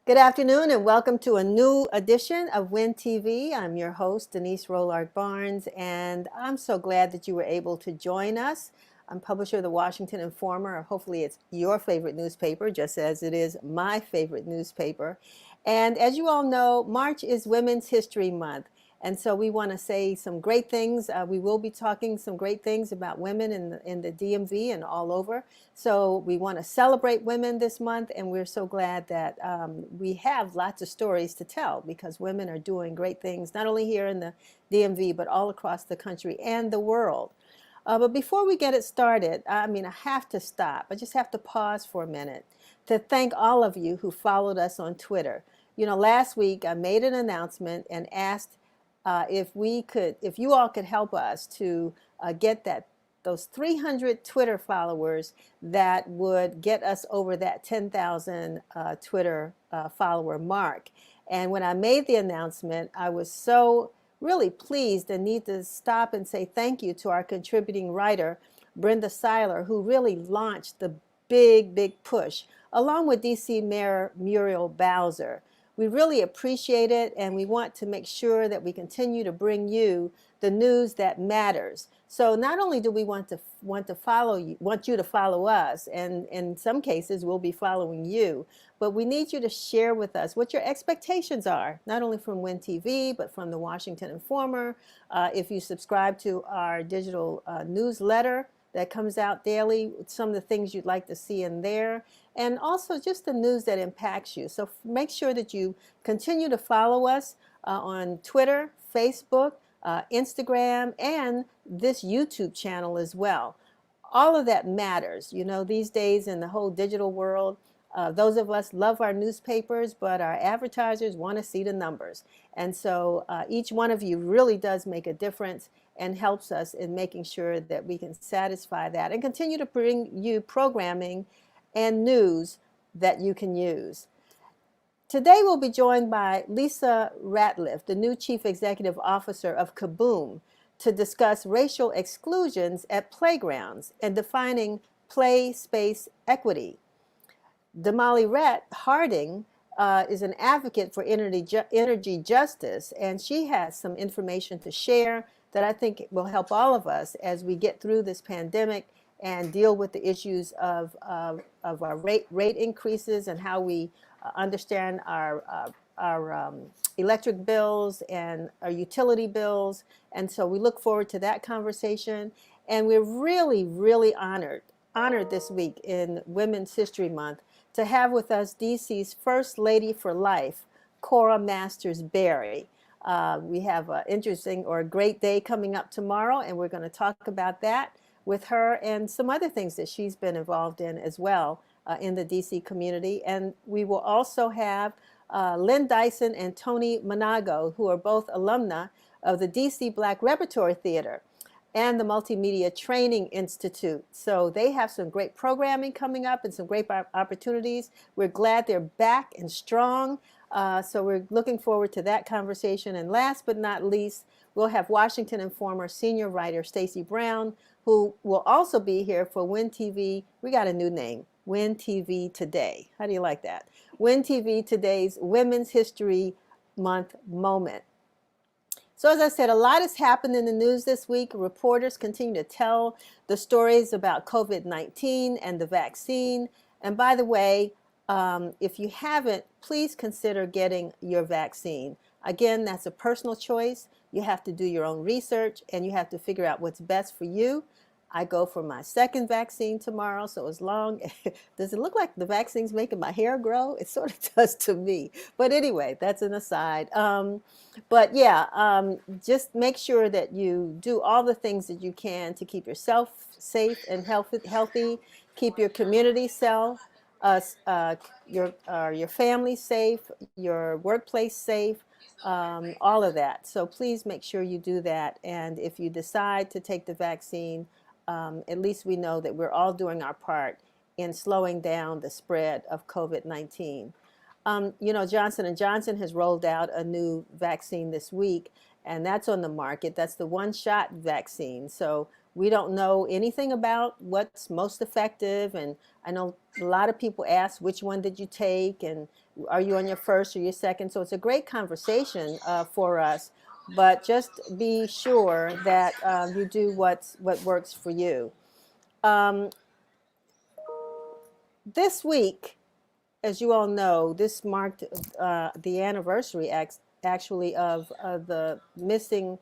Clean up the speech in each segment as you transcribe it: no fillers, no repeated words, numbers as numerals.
Good afternoon and welcome to a new edition of Win TV. I'm your host, Denise Rolark Barnes, and I'm so glad that you were able to join us. I'm publisher of the Washington Informer. Hopefully it's your favorite newspaper, just as it is my favorite newspaper. And as you all know, March is Women's History Month. And so we want to say some great things. We will be talking some great things about women in the DMV and all over. So we want to celebrate women this month, and we're so glad that we have lots of stories to tell because women are doing great things, not only here in the DMV, but all across the country and the world. But before we get it started, I have to stop. I just have to pause for a minute to thank all of you who followed us on Twitter. You know, last week I made an announcement and asked if you all could help us to get those 300 Twitter followers that would get us over that 10,000 Twitter follower mark. And when I made the announcement, I was so really pleased and need to stop and say thank you to our contributing writer, Brenda Seiler, who really launched the big push, along with DC Mayor Muriel Bowser. We really appreciate it, and we want to make sure that we continue to bring you the news that matters. So not only do we want you to follow us, and in some cases we'll be following you, but we need you to share with us what your expectations are, not only from Win TV, but from the Washington Informer. If you subscribe to our digital newsletter that comes out daily, some of the things you'd like to see in there, and also just the news that impacts you. So make sure that you continue to follow us on Twitter, Facebook, Instagram, and this YouTube channel as well. All of that matters. You know, these days in the whole digital world, those of us love our newspapers, but our advertisers want to see the numbers. And so each one of you really does make a difference and helps us in making sure that we can satisfy that and continue to bring you programming and news that you can use. Today we'll be joined by Lysa Ratliff, the new Chief Executive Officer of KABOOM, to discuss racial exclusions at playgrounds and defining play space equity. Damali Rhett Harding is an advocate for energy justice, and she has some information to share that I think will help all of us as we get through this pandemic and deal with the issues of our rate increases and how we understand our electric bills and our utility bills. And so we look forward to that conversation. And we're really honored this week in Women's History Month to have with us DC's First Lady for Life, Cora Masters Barry. We have an interesting or a great day coming up tomorrow, and we're going to talk about that with her and some other things that she's been involved in as well in the DC community. And we will also have Lynn Dyson and Toni Manago, who are both alumna of the DC Black Repertory Theater and the Multimedia Training Institute. So they have some great programming coming up and some great opportunities. We're glad they're back and strong. So we're looking forward to that conversation. And last but not least, we'll have Washington Informer senior writer Stacey Brown, who will also be here for Win TV. We got a new name, Win TV Today. How do you like that? Win TV Today's Women's History Month moment. So as I said, a lot has happened in the news this week. Reporters continue to tell the stories about COVID-19 and the vaccine. And by the way, if you haven't, please consider getting your vaccine. Again, that's a personal choice. You have to do your own research and you have to figure out what's best for you. I go for my second vaccine tomorrow, so as long, does it look like the vaccine's making my hair grow? It sort of does to me. But anyway, that's an aside. But yeah, just make sure that you do all the things that you can to keep yourself safe and healthy, keep your community safe, your family safe, your workplace safe, all of that. So please make sure you do that. And if you decide to take the vaccine, at least we know that we're all doing our part in slowing down the spread of COVID-19. You know, Johnson & Johnson has rolled out a new vaccine this week, and that's on the market. That's the one-shot vaccine. So we don't know anything about what's most effective. And I know a lot of people ask, which one did you take? And are you on your first or your second? So it's a great conversation for us. But just be sure that you do what works for you. Um, this week, as you all know, this marked the anniversary actually of the missing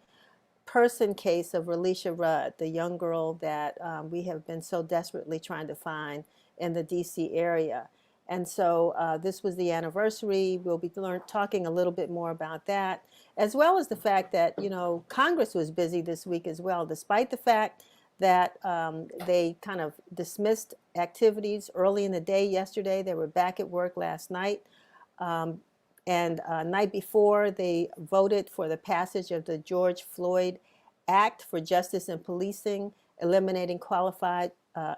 person case of Lysa Rudd, the young girl that we have been so desperately trying to find in the DC area. And so this was the anniversary. We'll be talking a little bit more about that, as well as the fact that, you know, Congress was busy this week as well, despite the fact that they kind of dismissed activities early in the day yesterday. They were back at work last night. And night before, they voted for the passage of the George Floyd Act for Justice and Policing, eliminating qualified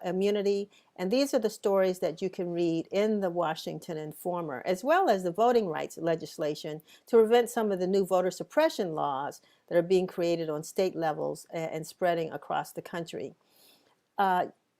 immunity. And these are the stories that you can read in the Washington Informer, as well as the voting rights legislation to prevent some of the new voter suppression laws that are being created on state levels and spreading across the country.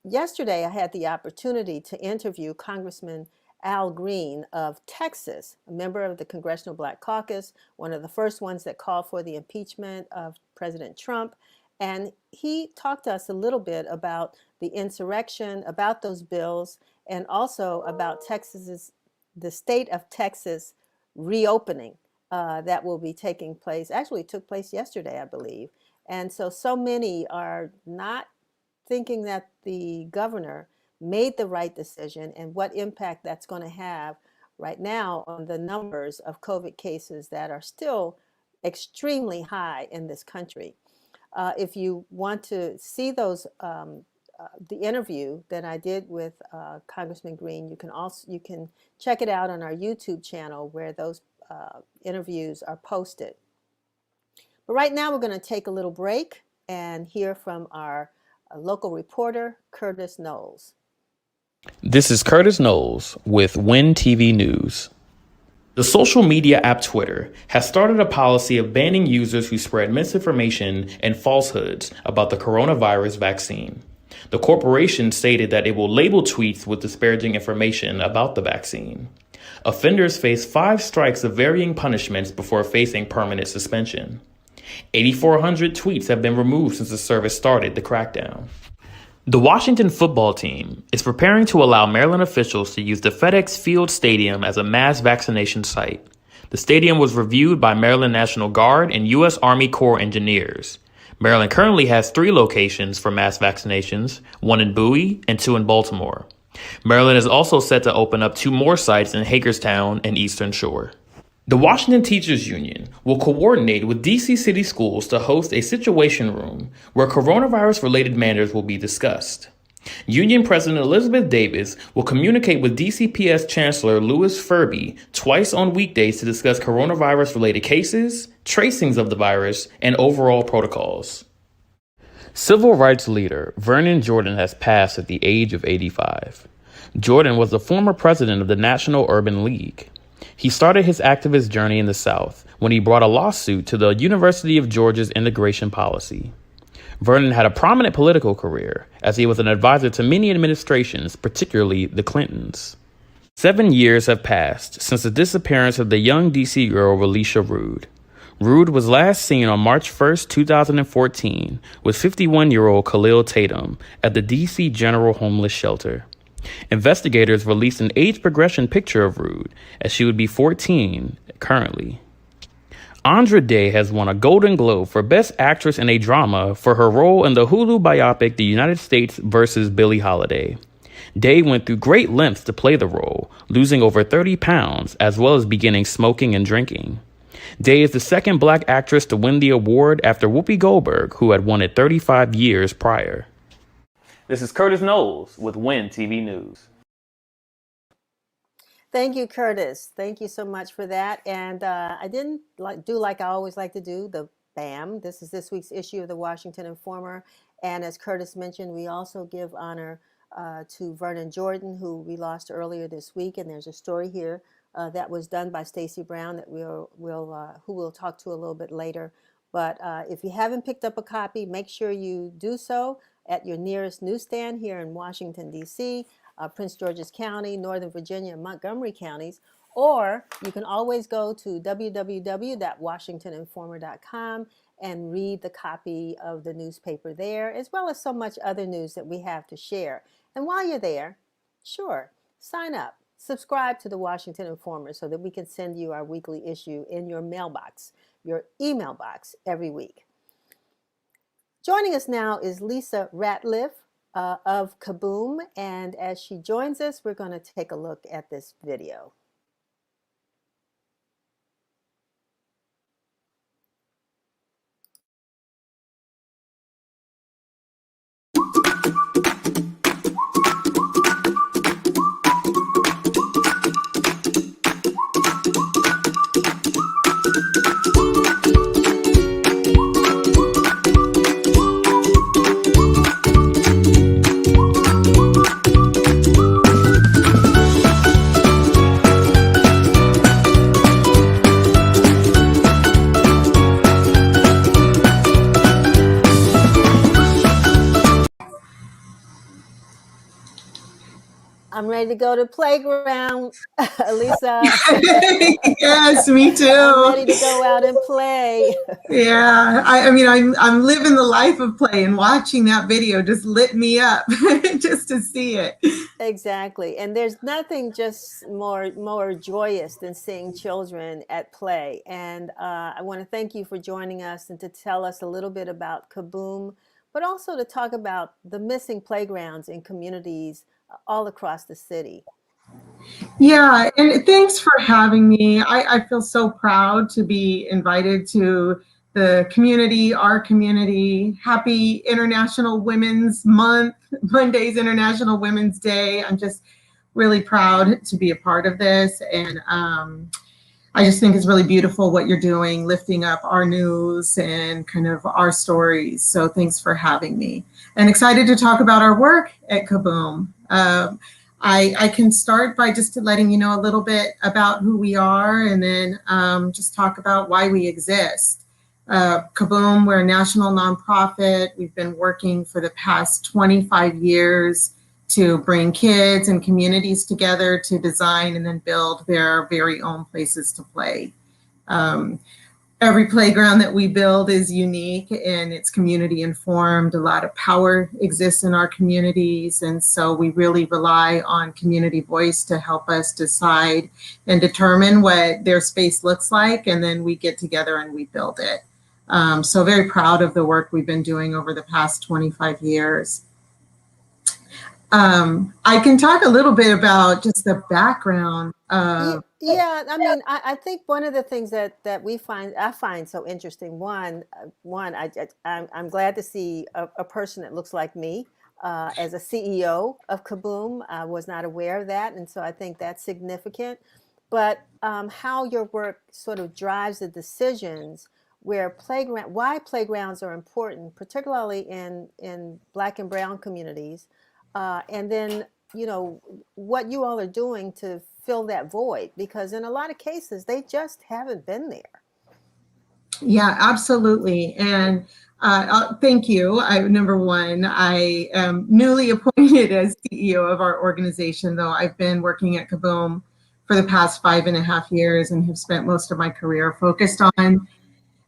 Yesterday, I had the opportunity to interview Congressman Al Green of Texas, a member of the Congressional Black Caucus, one of the first ones that called for the impeachment of President Trump. And he talked to us a little bit about the insurrection, about those bills, and also about the state of Texas reopening that will be taking place. Actually, it took place yesterday, I believe. And so many are not thinking that the governor made the right decision and what impact that's going to have right now on the numbers of COVID cases that are still extremely high in this country. If you want to see those, the interview that I did with Congressman Green, you can check it out on our YouTube channel where those interviews are posted. But right now we're going to take a little break and hear from our local reporter, Curtis Knowles. This is Curtis Knowles with WIN TV News. The social media app Twitter has started a policy of banning users who spread misinformation and falsehoods about the coronavirus vaccine. The corporation stated that it will label tweets with disparaging information about the vaccine. Offenders face 5 strikes of varying punishments before facing permanent suspension. 8,400 tweets have been removed since the service started the crackdown. The Washington football team is preparing to allow Maryland officials to use the FedEx Field Stadium as a mass vaccination site. The stadium was reviewed by Maryland National Guard and U.S. Army Corps engineers. Maryland currently has 3 locations for mass vaccinations, 1 in Bowie and 2 in Baltimore. Maryland is also set to open up 2 more sites in Hagerstown and Eastern Shore. The Washington Teachers Union will coordinate with D.C. City Schools to host a situation room where coronavirus-related matters will be discussed. Union President Elizabeth Davis will communicate with DCPS Chancellor Louis Furby twice on weekdays to discuss coronavirus-related cases, tracings of the virus, and overall protocols. Civil rights leader Vernon Jordan has passed at the age of 85. Jordan was the former president of the National Urban League. He started his activist journey in the South when he brought a lawsuit to the University of Georgia's immigration policy. Vernon had a prominent political career as he was an advisor to many administrations, particularly the Clintons. 7 years have passed since the disappearance of the young D.C. girl Lysa Rudd. Rudd was last seen on March 1, 2014, with 51-year-old Khalil Tatum at the D.C. General Homeless Shelter. Investigators released an age progression picture of Rudd, as she would be 14 currently. Andra Day has won a Golden Globe for Best Actress in a Drama for her role in the Hulu biopic The United States vs. Billie Holiday. Day went through great lengths to play the role, losing over 30 pounds, as well as beginning smoking and drinking. Day is the second Black actress to win the award after Whoopi Goldberg, who had won it 35 years prior. This is Curtis Knowles with WIN TV News. Thank you, Curtis. Thank you so much for that. And I didn't do like I always like to do, the BAM. This is this week's issue of the Washington Informer. And as Curtis mentioned, we also give honor to Vernon Jordan, who we lost earlier this week. And there's a story here that was done by Stacey Brown that who we'll talk to a little bit later. But if you haven't picked up a copy, make sure you do so. at your nearest newsstand here in Washington, D.C., Prince George's County, Northern Virginia, and Montgomery counties. Or you can always go to www.washingtoninformer.com and read the copy of the newspaper there, as well as so much other news that we have to share. And while you're there, sure, sign up, subscribe to the Washington Informer so that we can send you our weekly issue in your mailbox, your email box every week. Joining us now is Lysa Ratliff of KABOOM, and as she joins us, we're going to take a look at this video. I'm ready to go to playground, Lysa. Yes, me too. I'm ready to go out and play. Yeah, I mean, I'm living the life of play, and watching that video just lit me up just to see it. Exactly, and there's nothing just more joyous than seeing children at play. And I want to thank you for joining us and to tell us a little bit about KABOOM, but also to talk about the missing playgrounds in communities all across the city. Yeah, and thanks for having me. I feel so proud to be invited to the community, our community. Happy International Women's Month. Monday's International Women's Day. I'm just really proud to be a part of this. And I just think it's really beautiful what you're doing, lifting up our news and kind of our stories. So thanks for having me. And excited to talk about our work at KABOOM. I can start by just letting you know a little bit about who we are, and then just talk about why we exist. KABOOM, we're a national nonprofit. We've been working for the past 25 years to bring kids and communities together to design and then build their very own places to play. Every playground that we build is unique and it's community informed. A lot of power exists in our communities, and so we really rely on community voice to help us decide and determine what their space looks like, and then we get together and we build it. So very proud of the work we've been doing over the past 25 years. I can talk a little bit about just the background. Yeah, I mean, I think one of the things that I find so interesting. I'm glad to see a person that looks like me as a CEO of KABOOM. I was not aware of that, and so I think that's significant. But how your work sort of drives the decisions why playgrounds are important, particularly in Black and Brown communities. And then, what you all are doing to fill that void, because in a lot of cases, they just haven't been there. Yeah, absolutely. And thank you. Number one, I am newly appointed as CEO of our organization, though I've been working at KABOOM for the past 5.5 years and have spent most of my career focused on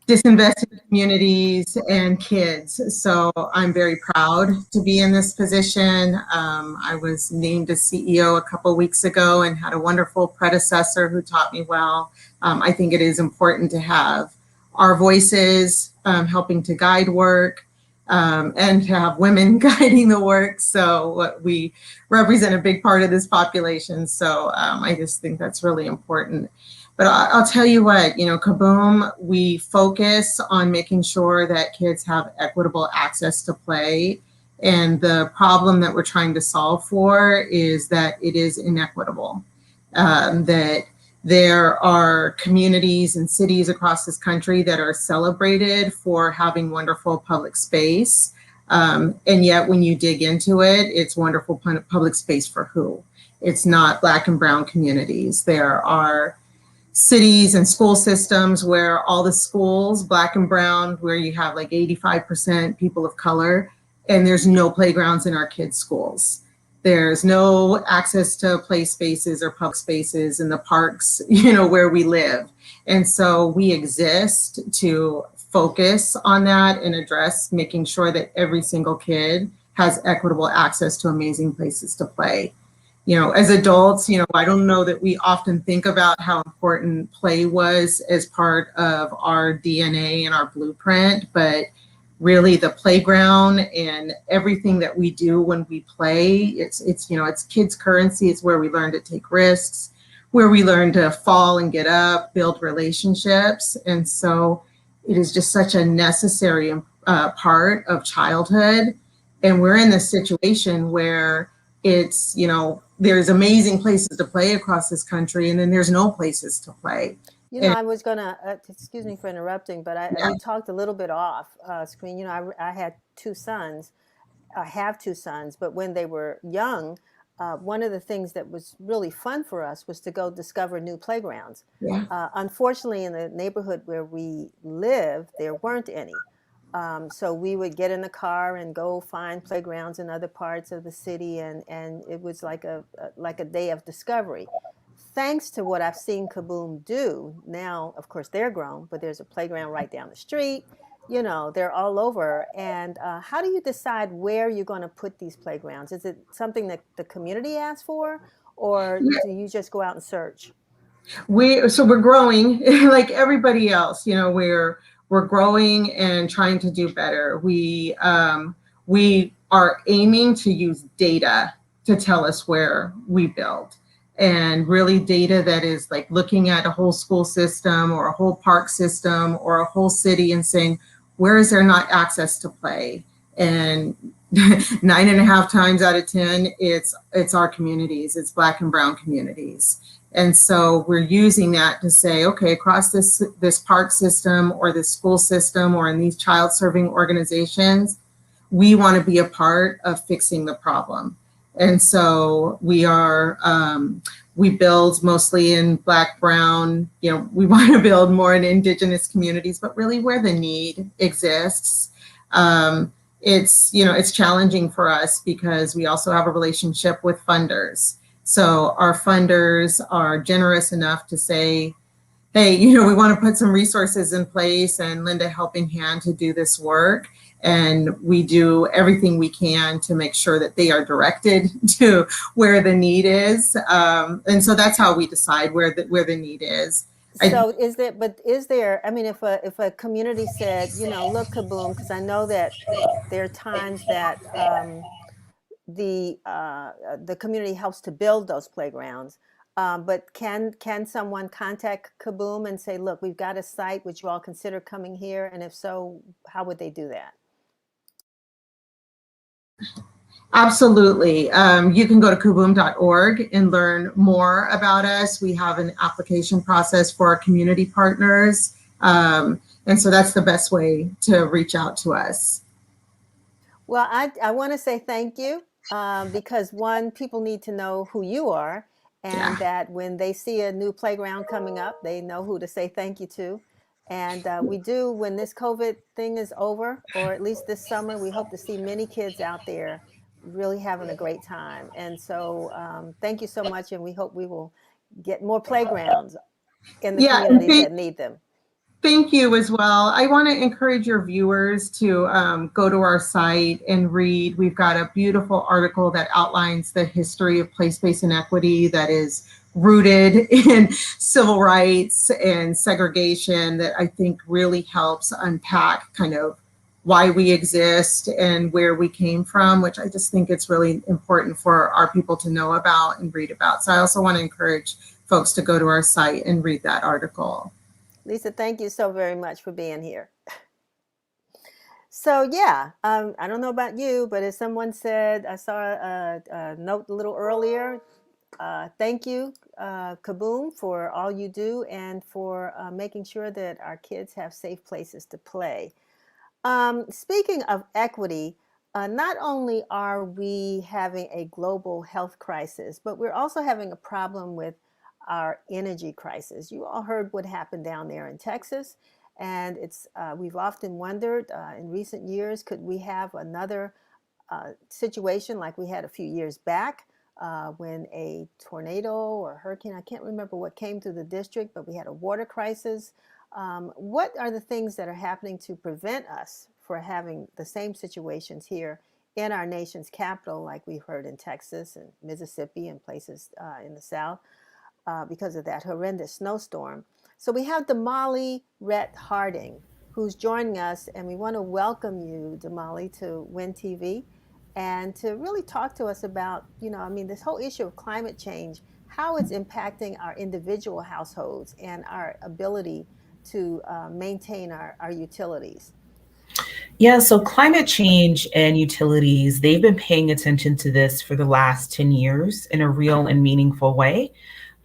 disinvested communities and kids. So I'm very proud to be in this position. I was named as CEO a couple weeks ago and had a wonderful predecessor who taught me well. I think it is important to have our voices helping to guide work, and to have women guiding the work. So we represent a big part of this population. So I just think that's really important. But I'll tell you what, KABOOM, we focus on making sure that kids have equitable access to play. And the problem that we're trying to solve for is that it is inequitable. That there are communities and cities across this country that are celebrated for having wonderful public space. And yet when you dig into it, it's wonderful public space for who? It's not Black and Brown communities. There are cities and school systems where all the schools, Black and Brown, where you have like 85% people of color, and there's no playgrounds in our kids' schools. There's no access to play spaces or public spaces in the parks, where we live. And so we exist to focus on that and address making sure that every single kid has equitable access to amazing places to play. As adults, I don't know that we often think about how important play was as part of our DNA and our blueprint, but really the playground and everything that we do when we play, it's kids' currency. It's where we learn to take risks, where we learn to fall and get up, build relationships. And so it is just such a necessary part of childhood. And we're in this situation where it's, there's amazing places to play across this country, and then there's no places to play. I was gonna, excuse me for interrupting, but we talked a little bit off screen. I had two sons. I have two sons, but when they were young, one of the things that was really fun for us was to go discover new playgrounds. Yeah. Unfortunately, in the neighborhood where we live, there weren't any. So we would get in the car and go find playgrounds in other parts of the city, and it was like a day of discovery. Thanks to what I've seen KABOOM do, now, of course, they're grown, but there's a playground right down the street. They're all over. And how do you decide where you're going to put these playgrounds? Is it something that the community asks for, or do you just go out and search? We're growing like everybody else. We're growing and trying to do better. We are aiming to use data to tell us where we build, and really data that is like looking at a whole school system or a whole park system or a whole city and saying, where is there not access to play? And 9.5 times out of 10, it's our communities, it's Black and brown communities. And so we're using that to say, okay, across this park system or this school system or in these child serving organizations, we want to be a part of fixing the problem. And so we build mostly in Black, brown, we want to build more in Indigenous communities, but really where the need exists. It's challenging for us because we also have a relationship with funders. So our funders are generous enough to say, hey, we want to put some resources in place and lend a helping hand to do this work. And we do everything we can to make sure that they are directed to where the need is. And so that's how we decide where the need is. So is there, I mean, if a community said, look, KABOOM, because I know that there are times that the community helps to build those playgrounds. But can someone contact KABOOM and say, look, we've got a site, would you all consider coming here? And if so, how would they do that? Absolutely. You can go to kaboom.org and learn more about us. We have an application process for our community partners. And so that's the best way to reach out to us. Well, I want to say thank you because one, people need to know who you are, and that when they see a new playground coming up, they know who to say thank you to. And we do, when this COVID thing is over, or at least this summer, we hope to see many kids out there really having a great time. And so thank you so much. And we hope we will get more playgrounds in the communities that need them. Thank you as well. I want to encourage your viewers to go to our site and read. We've got a beautiful article that outlines the history of play space inequity that is rooted in civil rights and segregation, that I think really helps unpack kind of why we exist and where we came from, which I just think it's really important for our people to know about and read about. So I also want to encourage folks to go to our site and read that article. Lysa, thank you so very much for being here. So yeah, I don't know about you, but as someone said, I saw a note a little earlier. Thank you, KABOOM, for all you do and for making sure that our kids have safe places to play. Speaking of equity, not only are we having a global health crisis, but we're also having a problem with our energy crisis. You all heard what happened down there in Texas, and we've often wondered in recent years, could we have another situation like we had a few years back when a tornado or hurricane, I can't remember what came through the district, but we had a water crisis. What are the things that are happening to prevent us from having the same situations here in our nation's capital, like we've heard in Texas and Mississippi and places in the South, because of that horrendous snowstorm? So we have Damali Rhett Harding, who's joining us, and we want to welcome you, Damali, to WIN TV, and to really talk to us about, this whole issue of climate change, how it's impacting our individual households and our ability to maintain our utilities. Yeah, so climate change and utilities, they've been paying attention to this for the last 10 years in a real and meaningful way.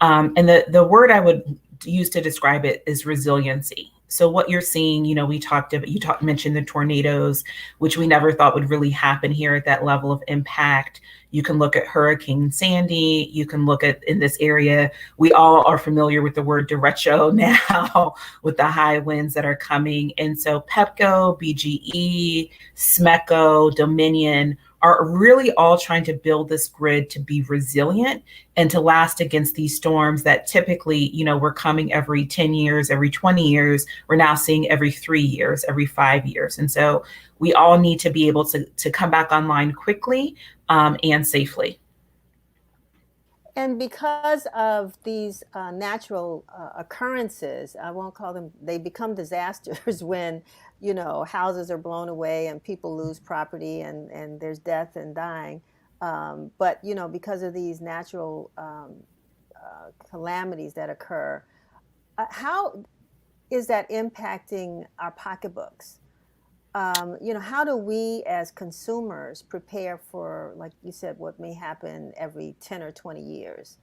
And the word I would use to describe it is resiliency. So what you're seeing, you mentioned the tornadoes, which we never thought would really happen here at that level of impact. You can look at Hurricane Sandy. You can look at in this area. We all are familiar with the word derecho now with the high winds that are coming. And so Pepco, BGE, SMECO, Dominion are really all trying to build this grid to be resilient and to last against these storms that typically, we're coming every 10 years, every 20 years. We're now seeing every 3 years, every 5 years. And so we all need to be able to come back online quickly and safely. And because of these natural occurrences, I won't call them, they become disasters when, houses are blown away and people lose property and there's death and dying. But, because of these natural calamities that occur, how is that impacting our pocketbooks? How do we as consumers prepare for, like you said, what may happen every 10 or 20 years?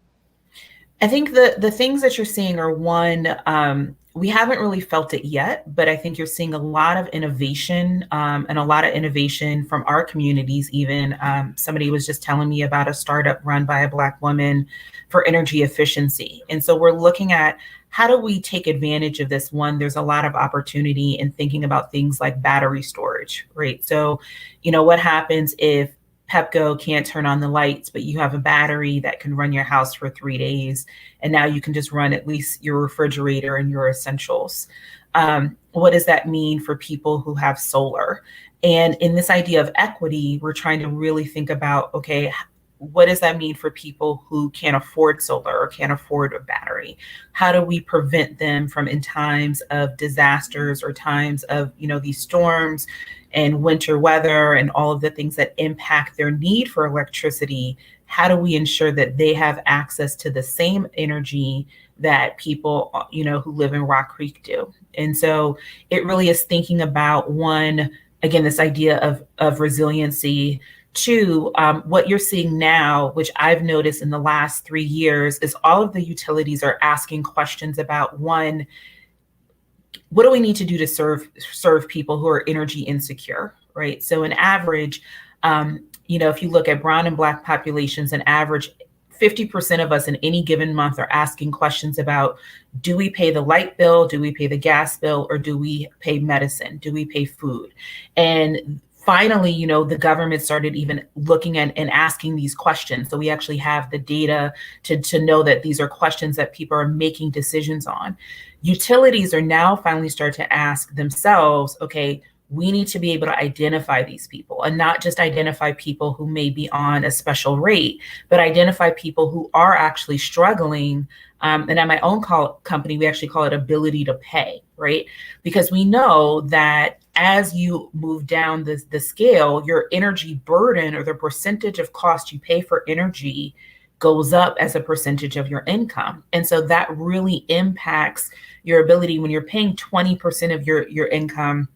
I think the things that you're seeing are, one, we haven't really felt it yet, but I think you're seeing a lot of innovation and a lot of innovation from our communities even. Somebody was just telling me about a startup run by a Black woman for energy efficiency. And so we're looking at how do we take advantage of this? One, there's a lot of opportunity in thinking about things like battery storage, right? So, what happens if Pepco can't turn on the lights, but you have a battery that can run your house for 3 days, and now you can just run at least your refrigerator and your essentials. What does that mean for people who have solar? And in this idea of equity, we're trying to really think about, okay, what does that mean for people who can't afford solar or can't afford a battery? How do we prevent them from, in times of disasters or times of, these storms and winter weather and all of the things that impact their need for electricity? How do we ensure that they have access to the same energy that people, who live in Rock Creek do? And so it really is thinking about, one, again, this idea of resiliency. Two, what you're seeing now, which I've noticed in the last 3 years, is all of the utilities are asking questions about, one, what do we need to do to serve people who are energy insecure, right? So an average, if you look at brown and Black populations, an average 50% of us in any given month are asking questions about, do we pay the light bill? Do we pay the gas bill? Or do we pay medicine? Do we pay food? And finally, the government started even looking at and asking these questions. So we actually have the data to know that these are questions that people are making decisions on. Utilities are now finally start to ask themselves, okay, we need to be able to identify these people, and not just identify people who may be on a special rate, but identify people who are actually struggling. And at my own company, we actually call it ability to pay, right? Because we know that as you move down the scale, your energy burden or the percentage of cost you pay for energy goes up as a percentage of your income. And so that really impacts your ability when you're paying 20% of your income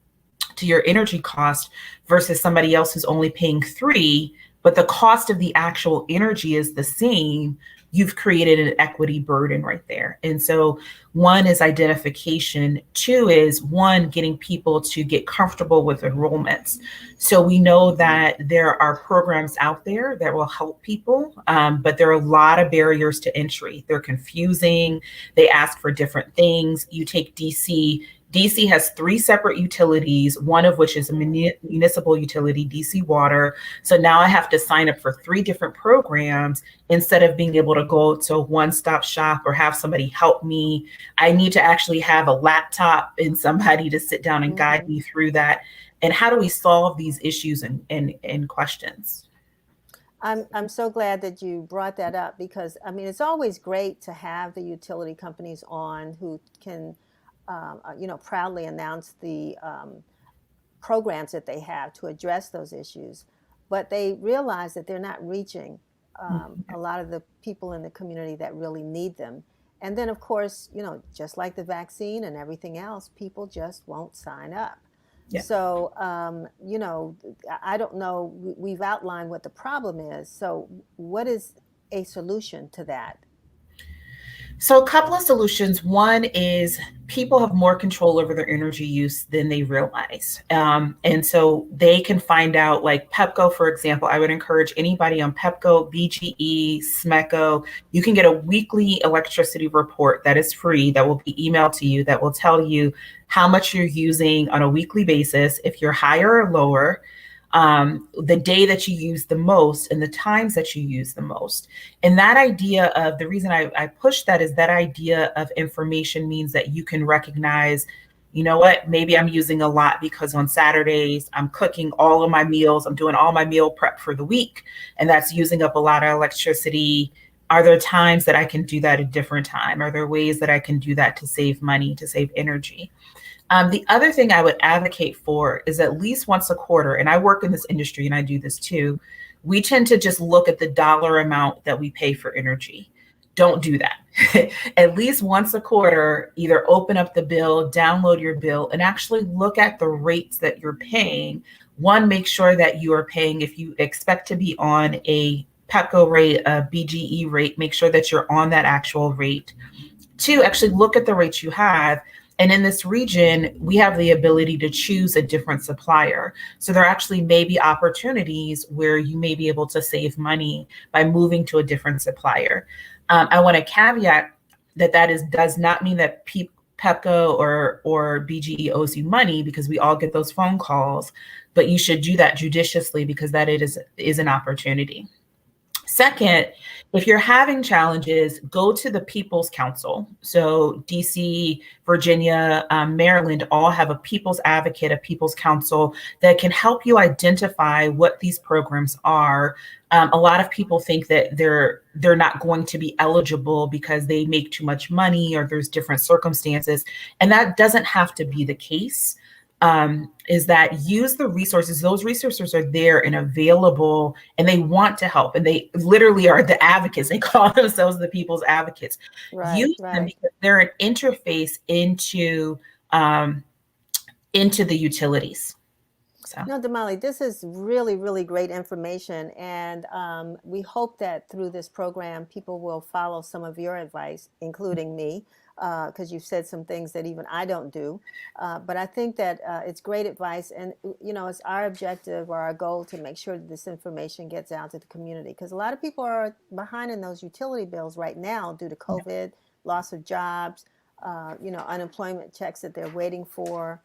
to your energy cost versus somebody else who's only paying 3%, but the cost of the actual energy is the same. You've created an equity burden right there. And so one is identification. Two is, one, getting people to get comfortable with enrollments. So we know that there are programs out there that will help people, but there are a lot of barriers to entry. They're confusing. They ask for different things. You take DC DC has 3 separate utilities, one of which is a municipal utility, DC Water. So now I have to sign up for 3 different programs instead of being able to go to a one-stop shop or have somebody help me. I need to actually have a laptop and somebody to sit down and guide me through that. And how do we solve these issues and questions? I'm so glad that you brought that up, because I mean, it's always great to have the utility companies on who can, proudly announce the programs that they have to address those issues, but they realize that they're not reaching a lot of the people in the community that really need them. And then, of course, just like the vaccine and everything else, people just won't sign up. Yeah. So, I don't know, we've outlined what the problem is. So what is a solution to that? So a couple of solutions. One is people have more control over their energy use than they realize. And so they can find out, like Pepco, for example. I would encourage anybody on Pepco, BGE, SMECO, you can get a weekly electricity report that is free, that will be emailed to you, that will tell you how much you're using on a weekly basis, if you're higher or lower, the day that you use the most and the times that you use the most. And that idea of, the reason I push that is that idea of information means that you can recognize, you know what, maybe I'm using a lot because on Saturdays I'm cooking all of my meals, I'm doing all my meal prep for the week, and that's using up a lot of electricity. Are there times that I can do that a different time? Are there ways that I can do that to save money, to save energy? The other thing I would advocate for is at least once a quarter, and I work in this industry and I do this too, we tend to just look at the dollar amount that we pay for energy. Don't do that. At least once a quarter, either open up the bill, download your bill, and actually look at the rates that you're paying. One, make sure that you are paying, if you expect to be on a Pepco rate, a BGE rate, make sure that you're on that actual rate. 2, actually look at the rates you have. And in this region, we have the ability to choose a different supplier. So there actually may be opportunities where you may be able to save money by moving to a different supplier. I want to caveat that does not mean that Pepco or BGE owes you money, because we all get those phone calls, but you should do that judiciously, because that is an opportunity. Second, if you're having challenges, go to the People's Council. So DC, Virginia, Maryland all have a People's Advocate, a People's Council that can help you identify what these programs are. A lot of people think that they're not going to be eligible because they make too much money or there's different circumstances. And that doesn't have to be the case. Is that use the resources. Those resources are there and available, and they want to help, and they literally are the advocates. They call themselves the people's advocates. Use them because they're an interface into the utilities. So. No, Damali, this is really, really great information. And we hope that through this program, people will follow some of your advice, including me, because you've said some things that even I don't do. But I think that it's great advice. And, it's our objective or our goal to make sure that this information gets out to the community, because a lot of people are behind in those utility bills right now due to COVID, loss of jobs, unemployment checks that they're waiting for,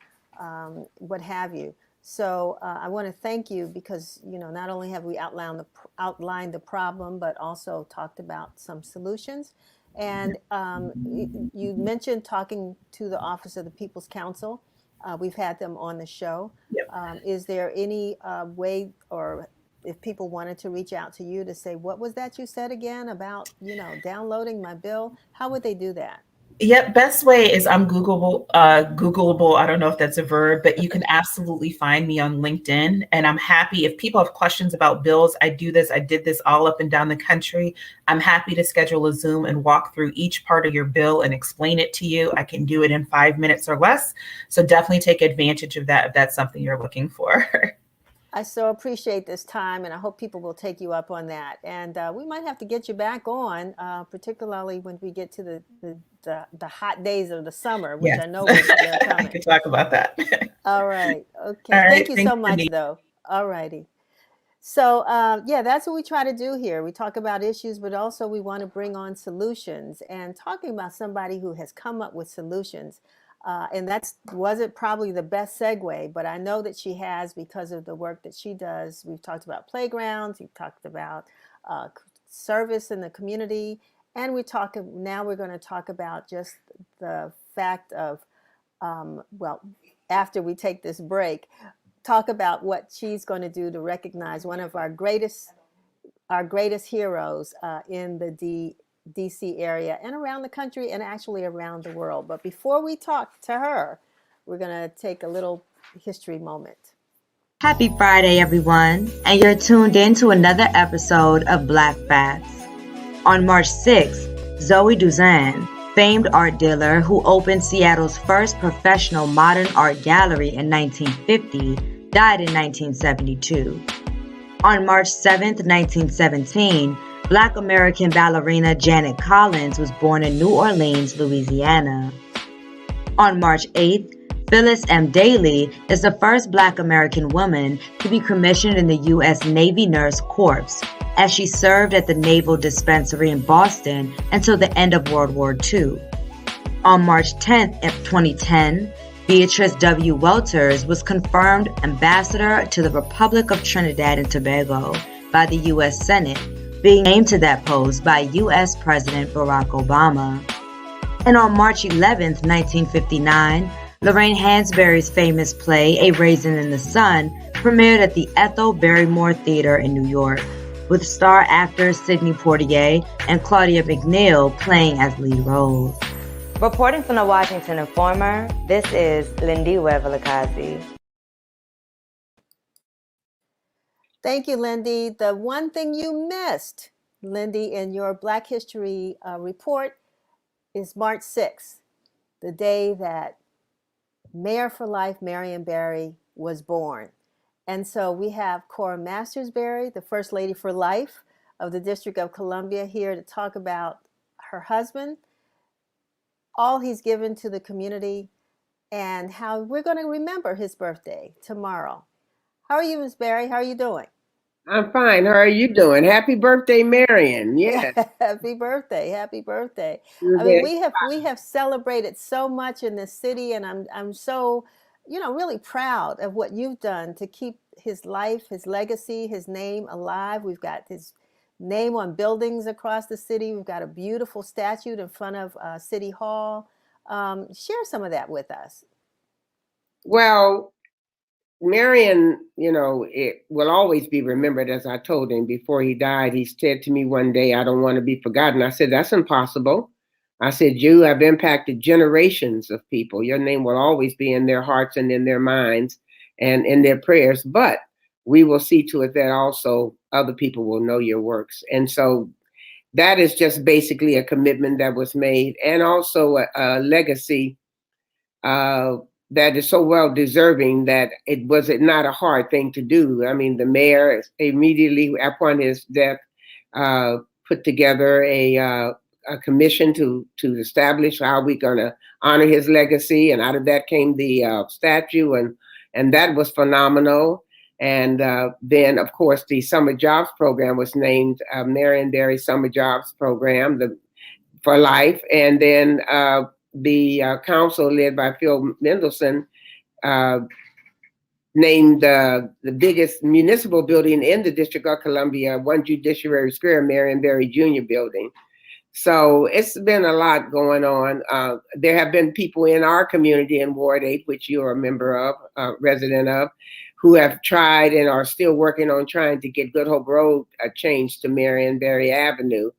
what have you. So I want to thank you, because, not only have we outlined the problem, but also talked about some solutions. And you mentioned talking to the Office of the People's Council. We've had them on the show. Yep. Is there any way, or if people wanted to reach out to you to say, what was that you said again about, downloading my bill? How would they do that? Yep, best way is I'm Googleable. Googleable. I don't know if that's a verb, but you can absolutely find me on LinkedIn. And I'm happy if people have questions about bills. I did this all up and down the country. I'm happy to schedule a Zoom and walk through each part of your bill and explain it to you. I can do it in 5 minutes or less. So definitely take advantage of that if that's something you're looking for. I so appreciate this time, and I hope people will take you up on that. And we might have to get you back on, particularly when we get to the hot days of the summer, which I know they're coming. I can talk about that. All right. Okay. All right. Thank you so much, though. All righty. So, that's what we try to do here. We talk about issues, but also we want to bring on solutions. And talking about somebody who has come up with solutions, And that wasn't probably the best segue, but I know that she has because of the work that she does. We've talked about playgrounds, we've talked about service in the community, and now we're going to talk about just the fact of, well, after we take this break, talk about what she's going to do to recognize one of our greatest heroes in the DC area and around the country and actually around the world. But before we talk to her, we're going to take a little history moment. Happy Friday, everyone, and you're tuned in to another episode of Black Facts. On March 6th, Zoe Duzan, famed art dealer who opened Seattle's first professional modern art gallery in 1950, died in 1972. On March 7th, 1917, Black American ballerina Janet Collins was born in New Orleans, Louisiana. On March 8th, Phyllis M. Daly is the first Black American woman to be commissioned in the U.S. Navy Nurse Corps, as she served at the Naval Dispensary in Boston until the end of World War II. On March 10th of 2010, Beatrice W. Welters was confirmed Ambassador to the Republic of Trinidad and Tobago by the U.S. Senate, being named to that post by U.S. President Barack Obama. And on March 11th, 1959, Lorraine Hansberry's famous play, A Raisin in the Sun, premiered at the Ethel Barrymore Theater in New York, with star actors Sidney Poitier and Claudia McNeil playing as lead roles. Reporting from the Washington Informer, this is Lindy Wevelakazi. Thank you, Lindy. The one thing you missed, Lindy, in your Black History report is March 6th, the day that Mayor for Life Marion Barry was born. And so we have Cora Masters Barry, the First Lady for Life of the District of Columbia, here to talk about her husband, all he's given to the community, and how we're going to remember his birthday tomorrow. How are you, Ms. Barry? How are you doing? I'm fine. How are you doing? Happy birthday, Marion. Yes. Happy birthday. Happy birthday. You're I mean, very we have celebrated so much in this city, and I'm so, really proud of what you've done to keep his life, his legacy, his name alive. We've got his name on buildings across the city. We've got a beautiful statue in front of City Hall. Share some of that with us. Well, Marion, it will always be remembered. As I told him before he died, he said to me one day, "I don't want to be forgotten." I said, "That's impossible." I said, "You have impacted generations of people. Your name will always be in their hearts and in their minds and in their prayers. But we will see to it that also other people will know your works." And so that is just basically a commitment that was made, and also a legacy that is so well deserving that it was not a hard thing to do. I mean, the mayor immediately upon his death put together a commission to establish how we're going to honor his legacy, and out of that came the statue, and that was phenomenal. And then, of course, the Summer Jobs Program was named Marion Barry Summer Jobs Program for life, and then the council led by Phil Mendelson named the biggest municipal building in the District of Columbia, One Judiciary Square, Marion Barry Jr. building. So it's been a lot going on. There have been people in our community in Ward 8, which you're a member of, resident of, who have tried and are still working on trying to get Good Hope Road changed to Marion Barry Avenue.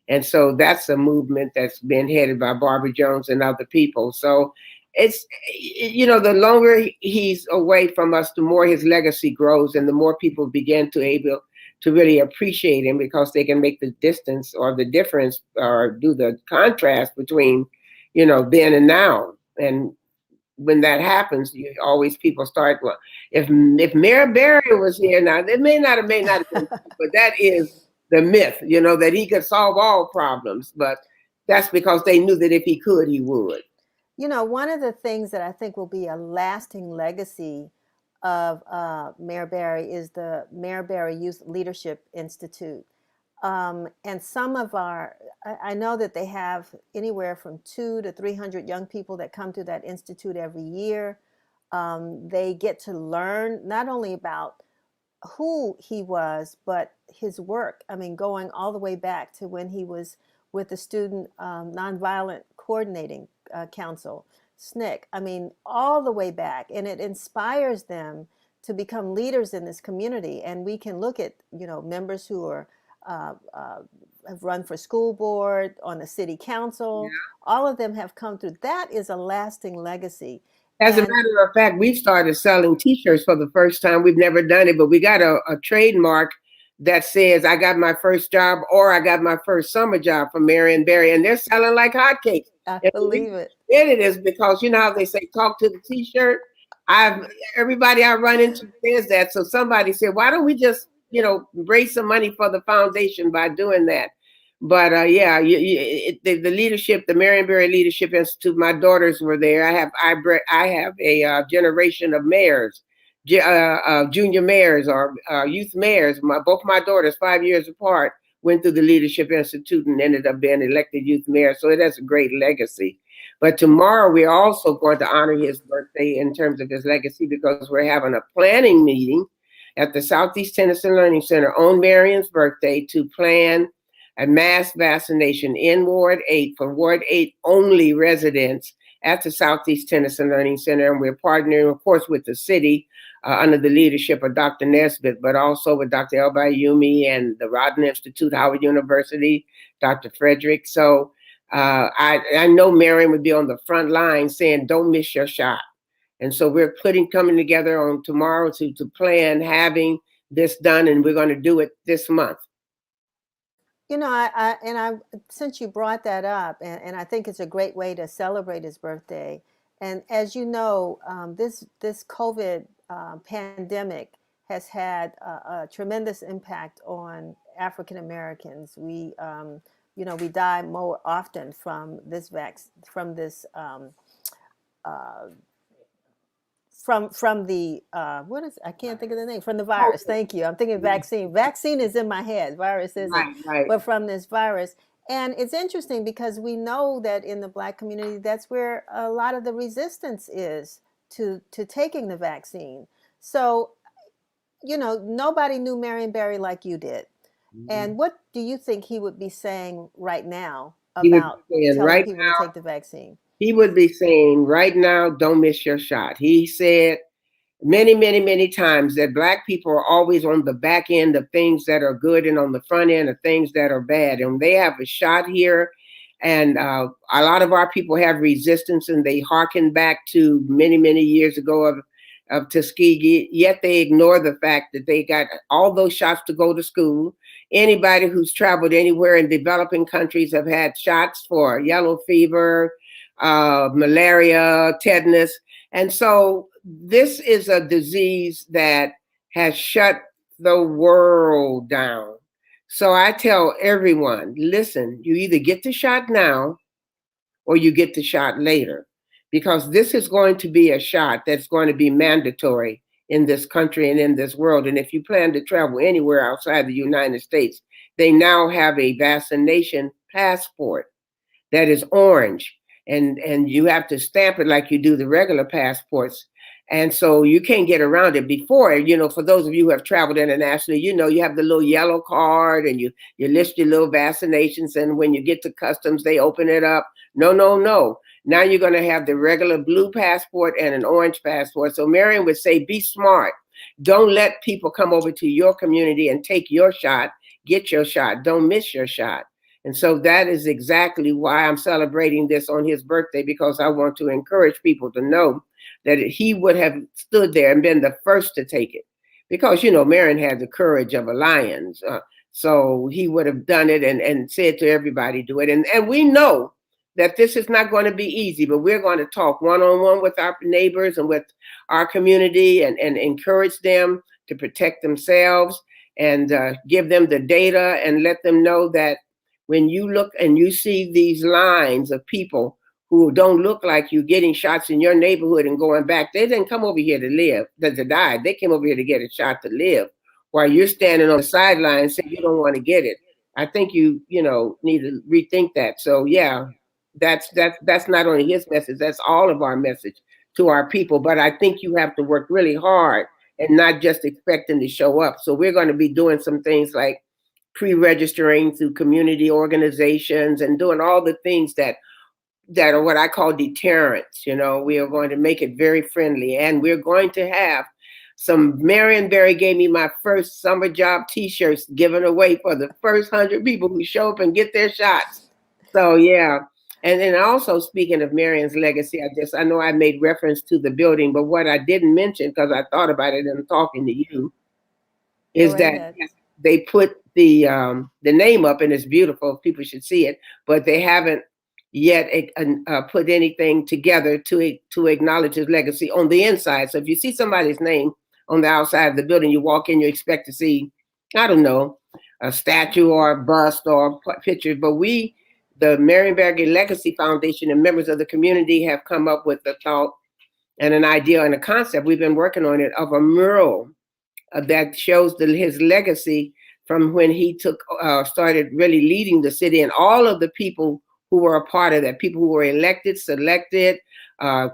And so that's a movement that's been headed by Barbara Jones and other people. So it's, the longer he's away from us, the more his legacy grows and the more people begin to able to really appreciate him, because they can make the distance or the difference or do the contrast between, then and now. And when that happens, people start, well, if Mayor Barry was here now, it may not have been, but that is the myth, that he could solve all problems. But that's because they knew that if he could, he would. One of the things that I think will be a lasting legacy of Mayor Barry is the Mayor Barry Youth Leadership Institute. And some of I know that they have anywhere from 200 to 300 young people that come to that institute every year. They get to learn not only about who he was, but his work. I mean, going all the way back to when he was with the Student Nonviolent Coordinating Council, SNCC. I mean, all the way back. And it inspires them to become leaders in this community. And we can look at, members who are have run for school board, on the city council. Yeah. All of them have come through. That is a lasting legacy. As a matter of fact, we've started selling T-shirts for the first time. We've never done it, but we got a trademark that says, I got my first job or I got my first summer job from Marion Barry, and they're selling like hotcakes. I believe it. It is, because you know how they say, talk to the T-shirt? Everybody I run into says that. So somebody said, why don't we just, raise some money for the foundation by doing that? But the leadership, the Marion Barry Leadership Institute, my daughters were there. I have a generation of mayors, junior mayors or youth mayors. Both my daughters, 5 years apart, went through the Leadership Institute and ended up being elected youth mayor. So it has a great legacy. But tomorrow we're also going to honor his birthday in terms of his legacy, because we're having a planning meeting at the Southeast Tennessee Learning Center on Marion's birthday to plan a mass vaccination in Ward 8 for Ward 8 only residents at the Southeast Tennessee Learning Center. And we're partnering, of course, with the city under the leadership of Dr. Nesbitt, but also with Dr. Elbayumi and the Rodden Institute, Howard University, Dr. Frederick. So I know Marion would be on the front line saying, don't miss your shot. And so we're coming together on tomorrow to plan having this done, and we're going to do it this month. Since you brought that up, and I think it's a great way to celebrate his birthday. And as you know, this COVID pandemic has had a tremendous impact on African Americans. We die more often from this from the I can't think of the name, from the virus. Thank you. I'm thinking vaccine. Vaccine is in my head. Virus isn't. Right. But from this virus. And it's interesting because we know that in the Black community, that's where a lot of the resistance is to taking the vaccine. So, nobody knew Marion Barry like you did. Mm-hmm. And what do you think he would be saying right now about telling people to take the vaccine? He would be saying right now, don't miss your shot. He said many, many, many times that Black people are always on the back end of things that are good and on the front end of things that are bad. And they have a shot here. And a lot of our people have resistance, and they hearken back to many, many years ago of Tuskegee, yet they ignore the fact that they got all those shots to go to school. Anybody who's traveled anywhere in developing countries have had shots for yellow fever, malaria, tetanus. And so this is a disease that has shut the world down. So I tell everyone, listen, you either get the shot now or you get the shot later, because this is going to be a shot that's going to be mandatory in this country and in this world. And if you plan to travel anywhere outside the United States, they now have a vaccination passport that is orange. And you have to stamp it like you do the regular passports. And so you can't get around it. Before, for those of you who have traveled internationally, you have the little yellow card and you list your little vaccinations. And when you get to customs, they open it up. No. Now you're going to have the regular blue passport and an orange passport. So Marion would say, be smart. Don't let people come over to your community and take your shot. Get your shot. Don't miss your shot. And so that is exactly why I'm celebrating this on his birthday, because I want to encourage people to know that he would have stood there and been the first to take it. Because, Marion had the courage of a lion. So he would have done it and said to everybody, do it. And we know that this is not going to be easy, but we're going to talk one-on-one with our neighbors and with our community and encourage them to protect themselves and give them the data and let them know that when you look and you see these lines of people who don't look like you getting shots in your neighborhood and going back, they didn't come over here to live, to die. They came over here to get a shot to live, while you're standing on the sideline saying you don't want to get it. I think you need to rethink that. So yeah, that's not only his message, that's all of our message to our people. But I think you have to work really hard and not just expecting to show up. So we're going to be doing some things like pre-registering through community organizations and doing all the things that are what I call deterrents. We are going to make it very friendly, and we're going to have some. Marion Barry gave me my first summer job T-shirts given away for the first 100 people who show up and get their shots. So yeah, and then also speaking of Marion's legacy, I know I made reference to the building, but what I didn't mention because I thought about it in talking to you is that they put the name up and it's beautiful. People should see it, but they haven't yet put anything together to acknowledge his legacy on the inside. So if you see somebody's name on the outside of the building, you walk in, you expect to see, I don't know, a statue or a bust or a picture. But the Marion Barry Legacy Foundation and members of the community have come up with a thought and an idea and a concept. We've been working on it of a mural that shows his legacy from when he started really leading the city, and all of the people who were a part of that, people who were elected, selected,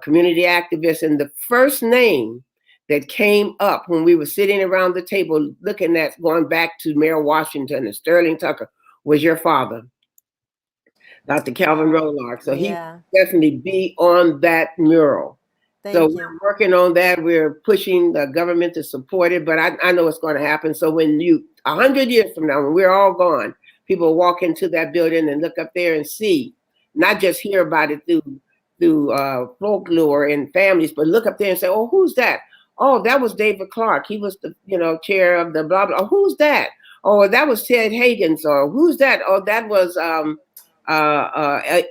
community activists. And the first name that came up when we were sitting around the table looking at going back to Mayor Washington and Sterling Tucker was your father, Dr. Calvin Rolark. So he definitely be on that mural. We're working on that. We're pushing the government to support it, but I know it's going to happen. So when 100 years from now, when we're all gone, people walk into that building and look up there and see, not just hear about it through folklore and families, but look up there and say, "Oh, who's that? Oh, that was David Clark. He was the chair of the blah blah. Oh, who's that? Oh, that was Ted Higgins. Or who's that? Oh, that was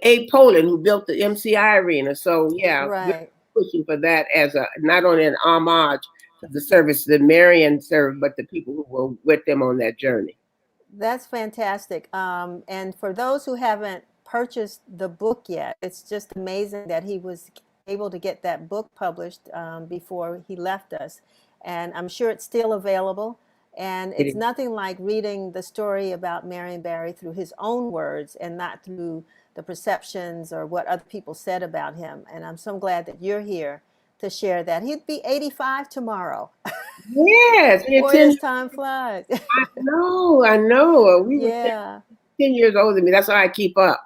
Abe Poland who built the MCI arena." So yeah, right. Pushing for that as not only an homage to the service that Marion served, but the people who were with them on that journey. That's fantastic. And for those who haven't purchased the book yet, it's just amazing that he was able to get that book published before he left us. And I'm sure it's still available. And it's nothing like reading the story about Marion Barry through his own words and not through the perceptions or what other people said about him. And I'm so glad that you're here to share that. He'd be 85 tomorrow. Yes. Boy, this time flies. I know. We were 10 years older than me. That's why I keep up.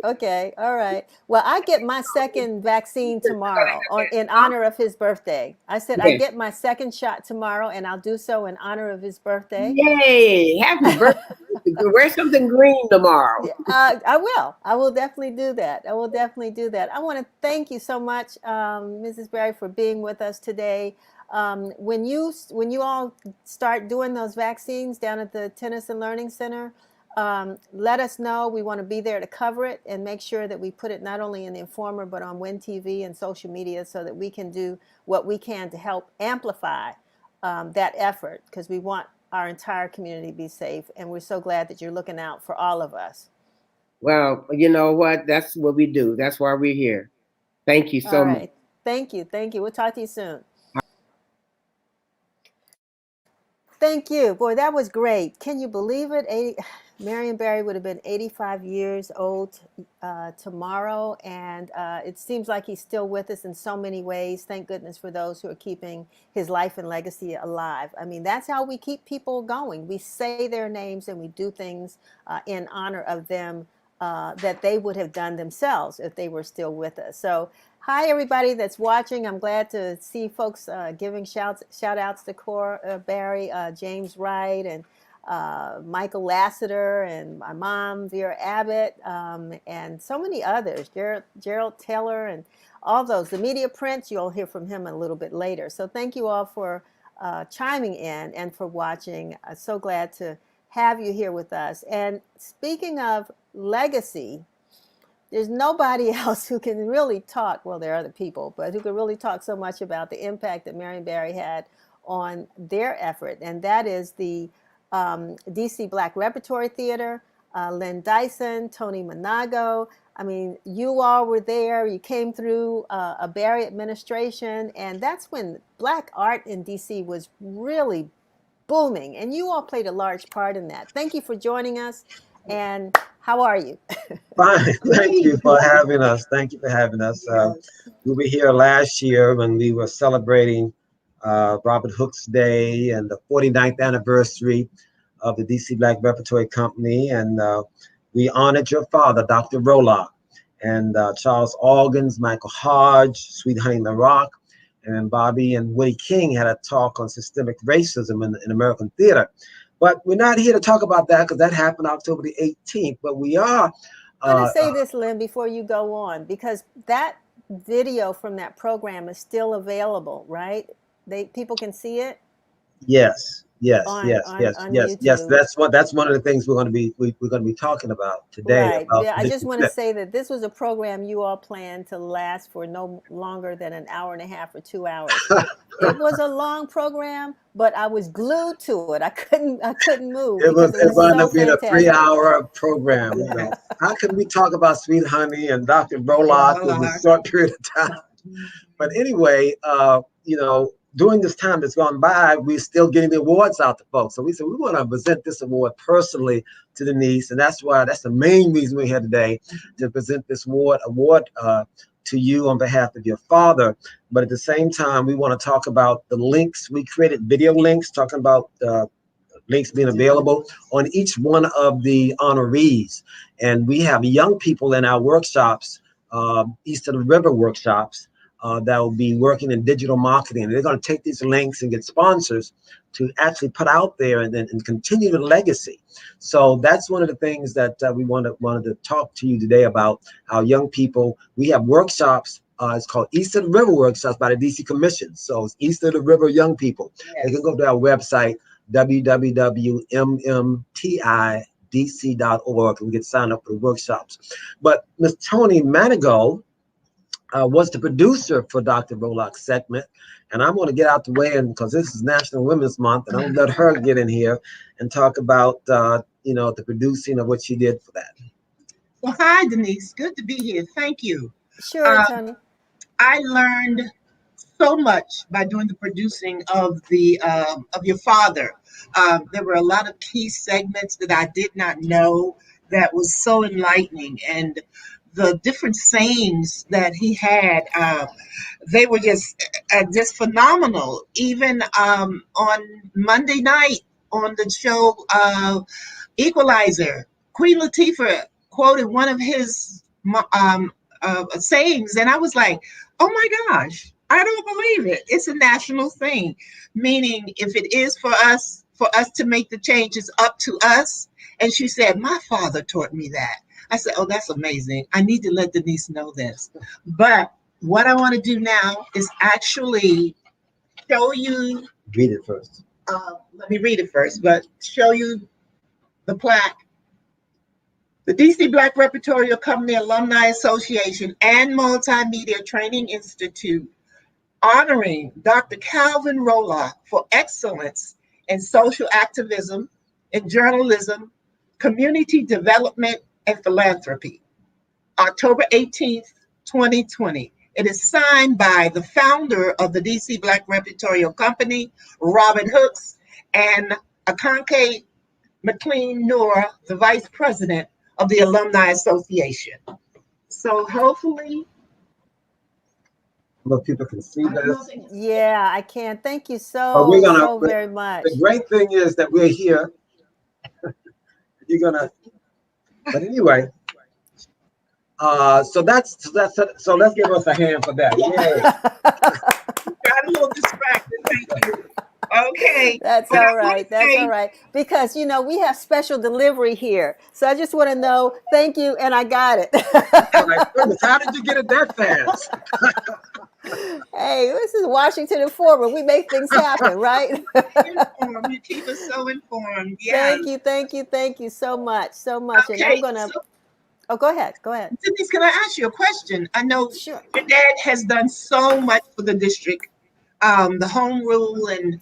Okay. All right. Well, I get my second vaccine tomorrow in honor of his birthday. I said I get my second shot tomorrow, and I'll do so in honor of his birthday. Yay! Happy birthday! Wear something green tomorrow. I will. I will definitely do that. I want to thank you so much, Mrs. Barry, for being with us today. When you all start doing those vaccines down at the Tennyson Learning Center, let us know. We want to be there to cover it and make sure that we put it not only in the Informer, but on WIN TV and social media so that we can do what we can to help amplify that effort, because we want our entire community to be safe. And we're so glad that you're looking out for all of us. Well, you know what? That's what we do. That's why we're here. Thank you so much. Thank you. We'll talk to you soon. Thank you. Boy, that was great. Can you believe it? Marion Barry would have been 85 years old tomorrow, and it seems like he's still with us in so many ways. Thank goodness for those who are keeping his life and legacy alive. I mean, that's how we keep people going. We say their names and we do things in honor of them that they would have done themselves if they were still with us. So hi, everybody that's watching. I'm glad to see folks giving shout outs to Cora Barry, James Wright, and Michael Lassiter, and my mom, Vera Abbott, and so many others, Gerald Taylor, and all those. The media prints, you'll hear from him a little bit later. So thank you all for chiming in and for watching. So glad to have you here with us. And speaking of legacy, there's nobody else who can really talk, well, there are other people, but who can really talk so much about the impact that Marion Barry had on their effort. And that is the DC Black Repertory Theater, Lynn Dyson, Toni Manago. I mean, you all were there. You came through a Barry administration. And that's when Black art in DC was really booming, and you all played a large part in that. Thank you for joining us. And how are you? Fine. Thank you for having us. Thank you for having us. We were here last year when we were celebrating Robert Hooks Day and the 49th anniversary of the DC Black Repertory Company. And we honored your father, Dr. Rolark, and Charles Algans, Michael Hodge, Sweet Honey LaRock, and Bobby and Woody King had a talk on systemic racism in American theater. But we're not here to talk about that because that happened October the 18th. But we are. I want to say this, Lynn, before you go on, because that video from that program is still available, right? People can see it. Yes. Yes. On YouTube. Yes. That's one of the things we're going to be talking about today. Right. About yeah, I just want to say that this was a program you all planned to last for no longer than an hour and a half or 2 hours. It was a long program, but I was glued to it. I couldn't move. It wound up being a fantastic. 3-hour program. You know. How can we talk about Sweet Honey and Dr. Rolark in a short period of time? But anyway, during this time that's gone by, we're still getting the awards out to folks. So we said we want to present this award personally to Denise, and that's the main reason we're here today, to present this award to you on behalf of your father. But at the same time, we want to talk about the links. We created video links talking about links being available on each one of the honorees. And we have young people in our workshops, East of the River workshops, that will be working in digital marketing. They're going to take these links and get sponsors to actually put out there and continue the legacy. So that's one of the things that we wanted to talk to you today about. Our young people, we have workshops. It's called East of the River workshops by the DC Commission. So it's East of the River young people. Yes. They can go to our website, www.mmtidc.org, and get signed up for the workshops. But Ms. Toni Manago was the producer for Dr. Rolark's segment, and I'm going to get out the way, and because this is National Women's Month, and I'm going to let her get in here and talk about the producing of what she did for that. Well, hi Denise, good to be here. Thank you. Sure, Toni. I learned so much by doing the producing of your father. There were a lot of key segments that I did not know that was so enlightening, and the different sayings that he had, they were just phenomenal. Even on Monday night on the show Equalizer, Queen Latifah quoted one of his sayings, and I was like, oh my gosh, I don't believe it. It's a national thing, meaning if it is for us to make the change, it's up to us. And she said, my father taught me that. I said, oh, that's amazing. I need to let Denise know this. But what I want to do now is actually show you. Read it first. Let me read it first, but show you the plaque. The DC Black Repertory Company Alumni Association and Multimedia Training Institute honoring Dr. Calvin Rolark for excellence in social activism, in journalism, community development, and philanthropy. October 18th, 2020. It is signed by the founder of the DC Black Repertory Company, Robert Hooks, and Akanke McLean Noor, the vice president of the Alumni Association. So hopefully, more people can see this. Yeah, I can. Thank you so very much. The great thing is that we're here. But anyway, so let's give us a hand for that. Yeah. Got a little distracted. Thank you. Okay. That's all right. That's all right. Because, we have special delivery here. So I just want to know, thank you, and I got it. My goodness, how did you get it that fast? Hey, this is Washington Informer. We make things happen, right? You keep us so informed. Yes. Thank you so much. Okay, and I'm going to... Oh, go ahead. Denise, can I ask you a question? I know Sure. Your dad has done so much for the district, the home rule and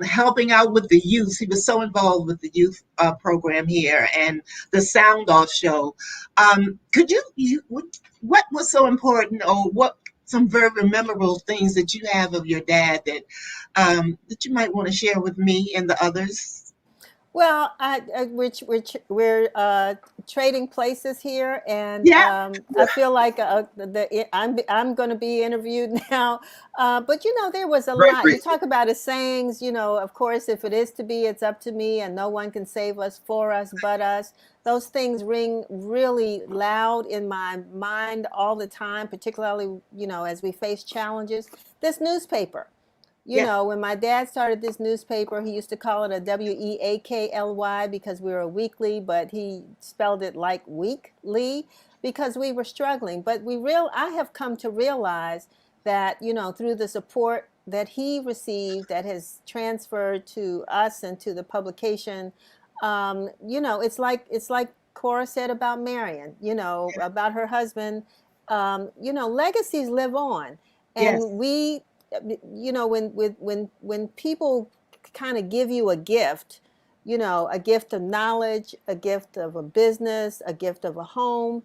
helping out with the youth. He was so involved with the youth program here and the Sound Off show. What was so important, or what some very memorable things that you have of your dad that you might want to share with me and the others? Well, we're trading places here, and Yeah. I feel like I'm going to be interviewed now. But there was a Great lot. You research. talk about his sayings. Of course, if it is to be, it's up to me, and no one can save us, for us, but us. Those things ring really loud in my mind all the time, particularly as we face challenges. This newspaper. When my dad started this newspaper, he used to call it a WEAKLY because we were a weekly, but he spelled it like weekly because we were struggling. But I have come to realize that, through the support that he received that has transferred to us and to the publication, it's like Cora said about Marion, about her husband, legacies live on. Yes. And when people kind of give you a gift of knowledge, a gift of a business, a gift of a home,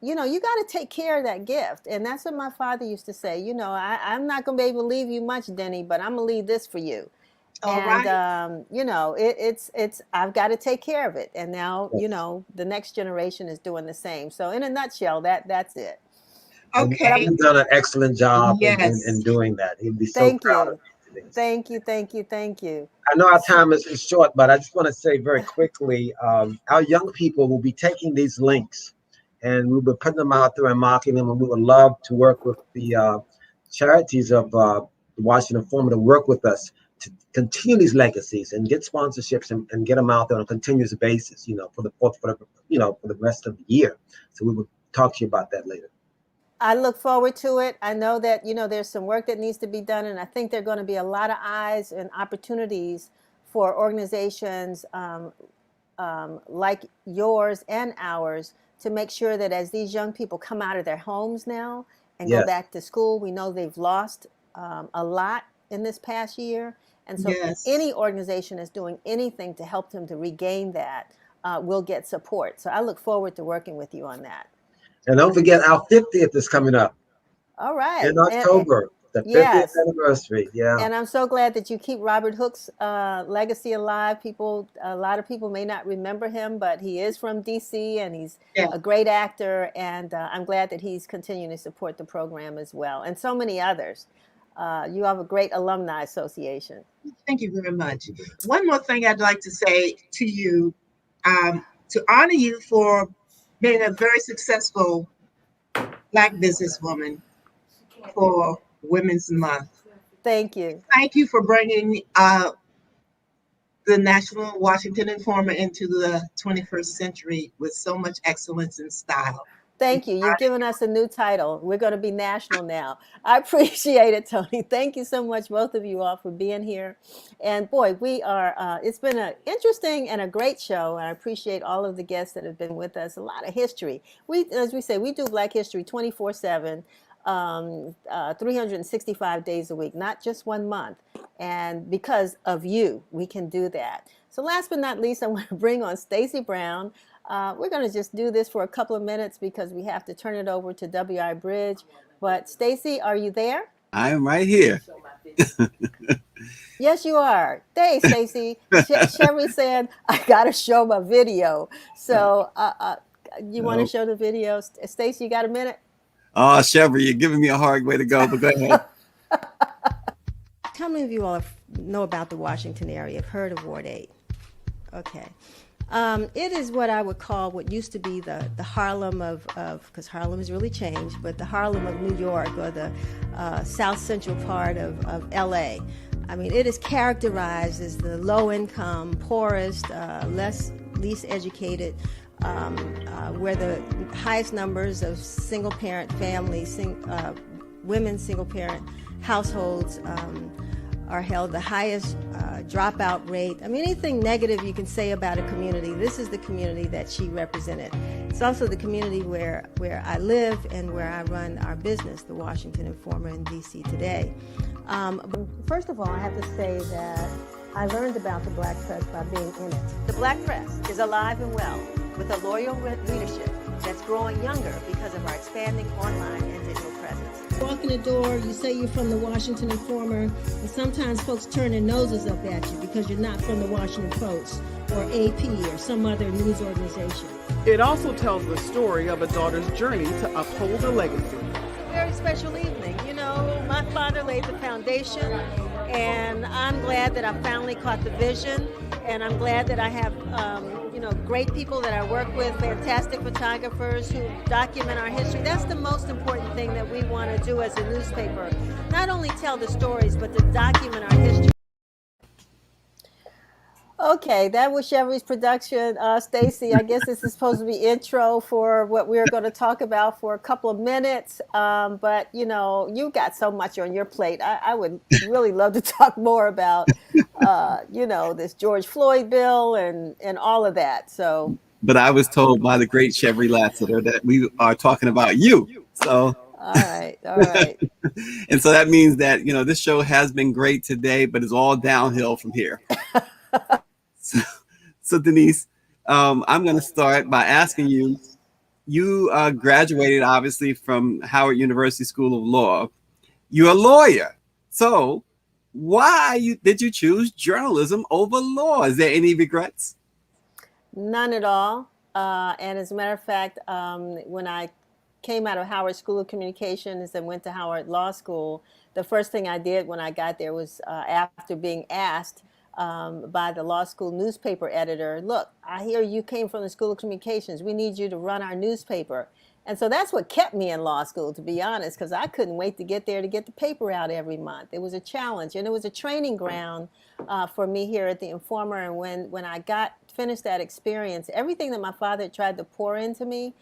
you got to take care of that gift. And that's what my father used to say. I'm not going to be able to leave you much, Denny, but I'm going to leave this for you. All And right. it's I've got to take care of it. And now the next generation is doing the same. So in a nutshell, that's it. Okay. You've done an excellent job Yes. in doing that. He'd be so Thank proud you. of you. Thank you. I know our time is short, but I just want to say very quickly, our young people will be taking these links and we'll be putting them out there and marking them. And we would love to work with the charities of the Washington Informer to work with us to continue these legacies and get sponsorships and get them out there on a continuous basis, for the rest of the year. So we will talk to you about that later. I look forward to it. I know that, there's some work that needs to be done, and I think there are going to be a lot of eyes and opportunities for organizations like yours and ours to make sure that as these young people come out of their homes now and go back to school, we know they've lost a lot in this past year. And so if any organization is doing anything to help them to regain that, will get support. So I look forward to working with you on that. And don't forget, our 50th is coming up. All right. In October, the 50th anniversary. Yeah. And I'm so glad that you keep Robert Hooke's legacy alive. A lot of people may not remember him, but he is from DC and he's a great actor. And I'm glad that he's continuing to support the program as well. And so many others. You have a great alumni association. Thank you very much. One more thing I'd like to say to you, to honor you for being a very successful Black businesswoman for Women's Month. Thank you. Thank you for bringing the National Washington Informer into the 21st century with so much excellence and style. Thank you. You've given us a new title. We're going to be national now. I appreciate it, Toni. Thank you so much, both of you all, for being here. And boy, it's been an interesting and a great show. And I appreciate all of the guests that have been with us. A lot of history. As we say, we do Black history 24/7, 365 days a week, not just 1 month. And because of you, we can do that. So last but not least, I want to bring on Stacey Brown. We're going to just do this for a couple of minutes because we have to turn it over to W.I. Bridge. But Stacey, are you there? I am right here. Yes, you are. Hey, Stacey. Sherry said, I got to show my video. So you want to show the video? Stacey, you got a minute? Oh, Sherry, you're giving me a hard way to go, but go ahead. How many of you all know about the Washington area, have heard of Ward 8? Okay. It is what I would call what used to be the Harlem of because Harlem has really changed, but the Harlem of New York, or the south central part of LA. I mean, it is characterized as the low income, poorest, least educated, where the highest numbers of single parent families, women single parent households are held, the highest dropout rate. I mean, anything negative you can say about a community, this is the community that she represented. It's also the community where I live and where I run our business, the Washington Informer in DC today. First of all, I have to say that I learned about the Black Press by being in it. The Black Press is alive and well with a loyal readership that's growing younger because of our expanding online and digital presence. in the door, you say you're from the Washington Informer, and sometimes folks turn their noses up at you because you're not from the Washington Post or AP or some other news organization. It also tells the story of a daughter's journey to uphold a legacy. Very special evening. You know, my father laid the foundation, and I'm glad that I finally caught the vision, and I'm glad that I have great people that I work with, fantastic photographers who document our history. That's the most important thing that we want to do as a newspaper. Not only tell the stories, but to document our history. Okay, that was Chevy's production. Stacy, I guess this is supposed to be intro for what we're going to talk about for a couple of minutes. But, you know, you got so much on your plate. I would really love to talk more about, this George Floyd bill and all of that. So, but I was told by the great Chevy Lassiter that we are talking about you. So. All right. And so that means that, this show has been great today, but it's all downhill from here. So Denise, I'm going to start by asking you, graduated obviously from Howard University School of Law. You're a lawyer. So why did you choose journalism over law? Is there any regrets? None at all. And as a matter of fact, when I came out of Howard School of Communications and went to Howard Law School, the first thing I did when I got there was after being asked by the law school newspaper editor, look, I hear you came from the School of Communications. We need you to run our newspaper. And so that's what kept me in law school, to be honest, because I couldn't wait to get there to get the paper out every month. It was a challenge, and it was a training ground for me here at the Informer. And when I finished that experience, everything that my father tried to pour into me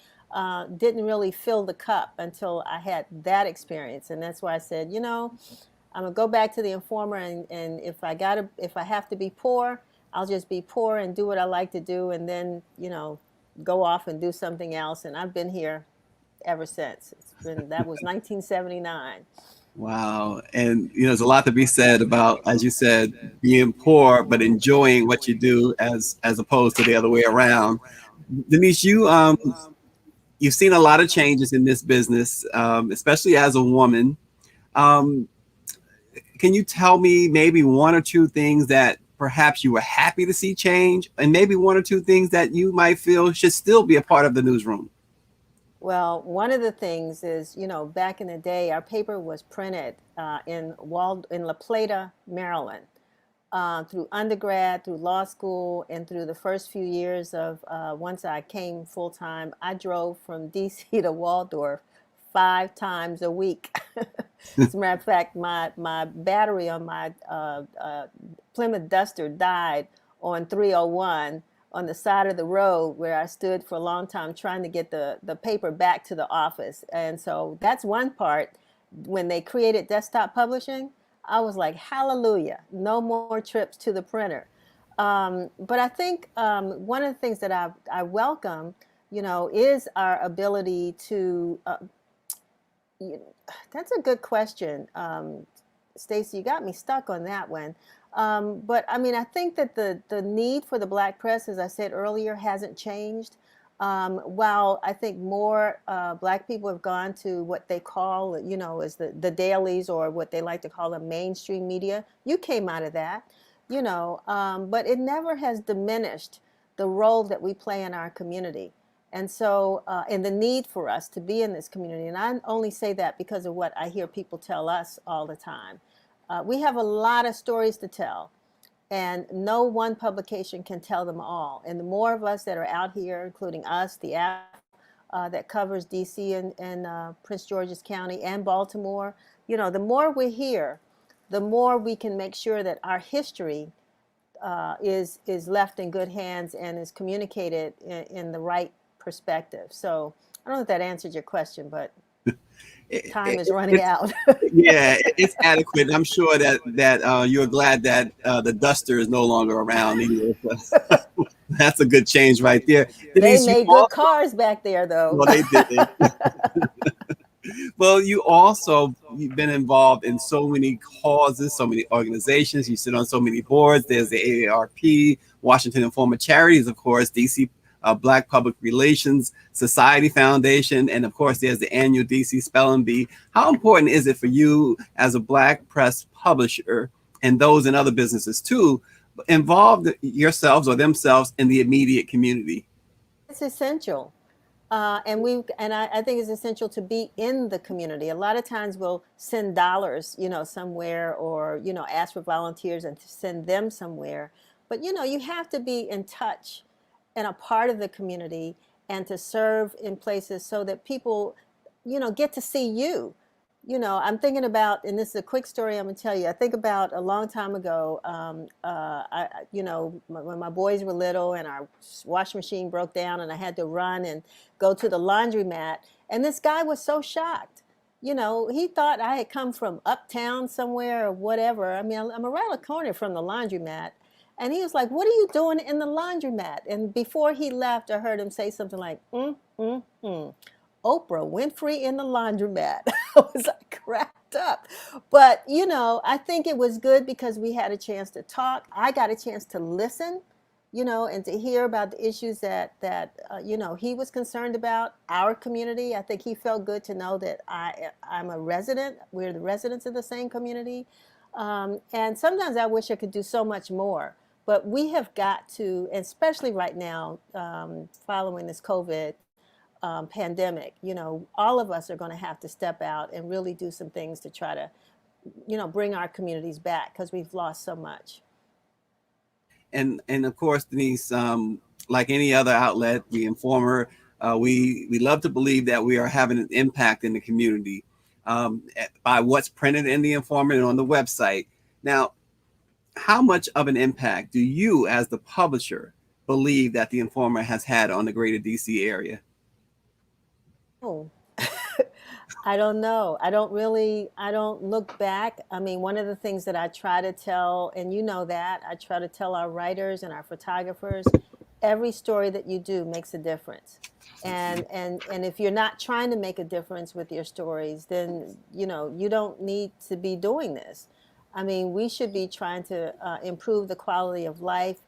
didn't really fill the cup until I had that experience. And that's why I said, I'm gonna go back to the Informer, and if I have to be poor, I'll just be poor and do what I like to do, and then go off and do something else. And I've been here ever since. That was 1979. Wow, and there's a lot to be said about, as you said, being poor but enjoying what you do as opposed to the other way around. Denise, you've seen a lot of changes in this business, especially as a woman. Can you tell me maybe one or two things that perhaps you were happy to see change, and maybe one or two things that you might feel should still be a part of the newsroom? Well, one of the things is, back in the day, our paper was printed in La Plata, Maryland, through undergrad, through law school, and through the first few years of once I came full time. I drove from DC to Waldorf 5 times a week. As a matter of fact, my battery on my Plymouth Duster died on 301 on the side of the road where I stood for a long time trying to get the paper back to the office. And so that's one part. When they created desktop publishing, I was like, hallelujah, no more trips to the printer. But I think one of the things that I welcome, is our ability to that's a good question. Stacy, you got me stuck on that one. But I mean, I think that the need for the Black press, as I said earlier, hasn't changed. While I think more Black people have gone to what they call, as the dailies, or what they like to call the mainstream media. You came out of that, but it never has diminished the role that we play in our community. And so, and the need for us to be in this community. And I only say that because of what I hear people tell us all the time. We have a lot of stories to tell, and no one publication can tell them all. And the more of us that are out here, including us, the app that covers DC and Prince George's County and Baltimore, the more we're here, the more we can make sure that our history is left in good hands and is communicated in the right perspective. So I don't know if that answered your question, but time is running out. Yeah, it's adequate. I'm sure that you're glad that the Duster is no longer around either. That's a good change right there. Denise, they made good cars back there, though. Well, they did. Well, you've been involved in so many causes, so many organizations. You sit on so many boards. There's the AARP, Washington Informer Charities, of course, DC Black Public Relations Society Foundation, and of course, there's the annual DC Spelling Bee. How important is it for you as a Black press publisher and those in other businesses too, involve yourselves or themselves in the immediate community? It's essential. I think it's essential to be in the community. A lot of times we'll send dollars, somewhere, or, ask for volunteers and to send them somewhere. But, you have to be in touch and a part of the community and to serve in places so that people, get to see you. I'm thinking about, and this is a quick story I'm gonna tell you. I think about a long time ago, when my boys were little and our washing machine broke down and I had to run and go to the laundromat. And this guy was so shocked. He thought I had come from uptown somewhere or whatever. I mean, I'm around the corner from the laundromat. And he was like, "What are you doing in the laundromat?" And before he left, I heard him say something like, Oprah Winfrey in the laundromat. I was like cracked up. But, I think it was good because we had a chance to talk. I got a chance to listen, and to hear about the issues that he was concerned about, our community. I think he felt good to know that I'm a resident. We're the residents of the same community. And sometimes I wish I could do so much more. But we have got to, especially right now, following this COVID pandemic, all of us are going to have to step out and really do some things to try to, bring our communities back because we've lost so much. And of course, Denise, like any other outlet, the Informer, we love to believe that we are having an impact in the community by what's printed in the Informer and on the website. Now, how much of an impact do you, as the publisher, believe that the Informer has had on the greater DC area? Oh, I don't know. I don't look back. I mean, one of the things that I try to tell, and I try to tell our writers and our photographers, every story that you do makes a difference. And if you're not trying to make a difference with your stories, then, you don't need to be doing this. I mean, we should be trying to improve the quality of life,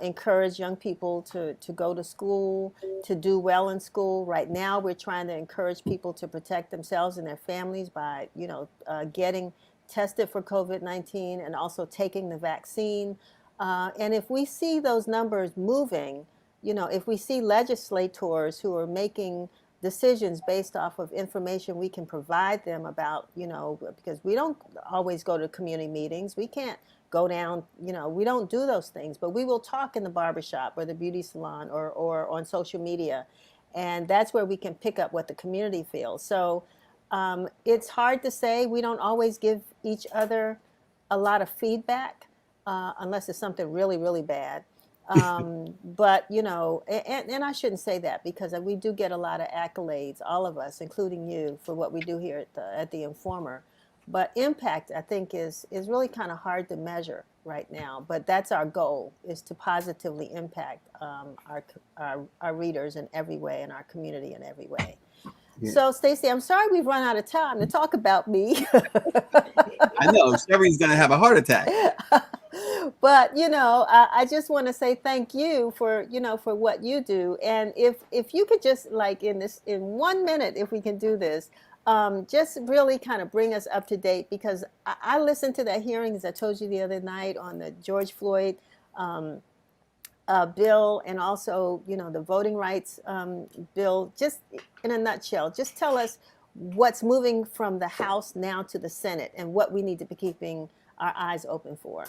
encourage young people to go to school, to do well in school. Right now, we're trying to encourage people to protect themselves and their families by, getting tested for COVID-19 and also taking the vaccine. And if we see those numbers moving, if we see legislators who are making decisions based off of information we can provide them about, because we don't always go to community meetings. We can't go down, we don't do those things, but we will talk in the barbershop or the beauty salon or on social media. And that's where we can pick up what the community feels. So it's hard to say. We don't always give each other a lot of feedback unless it's something really, really bad. But, and I shouldn't say that because we do get a lot of accolades, all of us, including you, for what we do here at the Informer. But impact, I think, is really kind of hard to measure right now. But that's our goal, is to positively impact our readers in every way and our community in every way. Yeah. So, Stacey, I'm sorry we've run out of time to talk about me. I know, Sherry's going to have a heart attack. But, I just want to say thank you for what you do. And if you could just, like, in 1 minute, if we can do this, just really kind of bring us up to date, because I listened to that hearing, as I told you the other night, on the George Floyd bill, and also, the voting rights bill. Just in a nutshell, just tell us what's moving from the House now to the Senate and what we need to be keeping our eyes open for.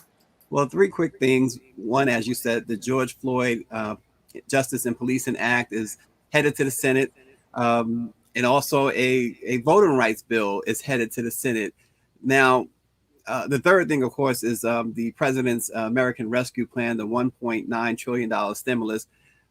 Well, 3 quick things. One, as you said, the George Floyd Justice and Policing Act is headed to the Senate. And also a voting rights bill is headed to the Senate. Now, the third thing, of course, is the president's American Rescue Plan, the $1.9 trillion stimulus.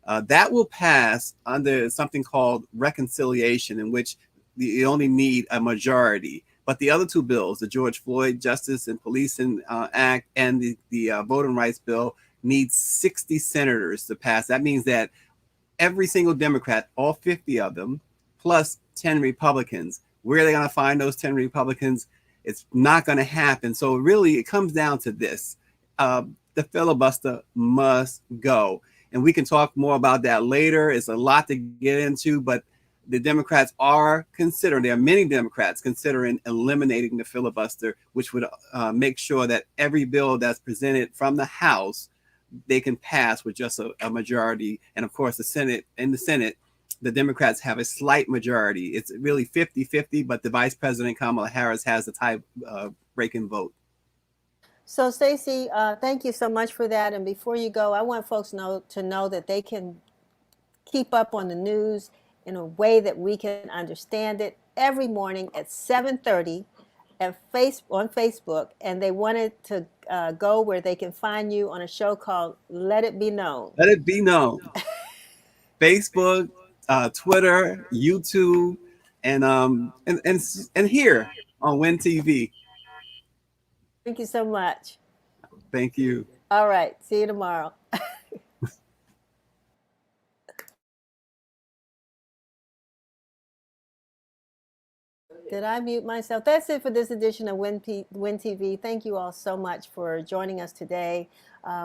That will pass under something called reconciliation, in which you only need a majority. But the other 2 bills, the George Floyd Justice and Policing Act and the voting rights bill, need 60 senators to pass. That means that every single Democrat, all 50 of them, plus 10 Republicans. Where are they going to find those 10 Republicans? It's not going to happen. So really, it comes down to this. The filibuster must go. And we can talk more about that later. It's a lot to get into, but the Democrats are considering, there are many Democrats considering eliminating the filibuster, which would make sure that every bill that's presented from the House, they can pass with just a majority. And of course, in the Senate, the Democrats have a slight majority. It's really 50-50, but the Vice President Kamala Harris has the tie-breaking vote. So Stacey, thank you so much for that. And before you go, I want folks to know that they can keep up on the news in a way that we can understand it every morning at 7:30 on Facebook. And they wanted to go where they can find you on a show called Let It Be Known. Let It Be Known. Facebook, Twitter, YouTube, and here on WIN TV. Thank you so much. Thank you. All right. See you tomorrow. Did I mute myself? That's it for this edition of WIN TV. Thank you all so much for joining us today.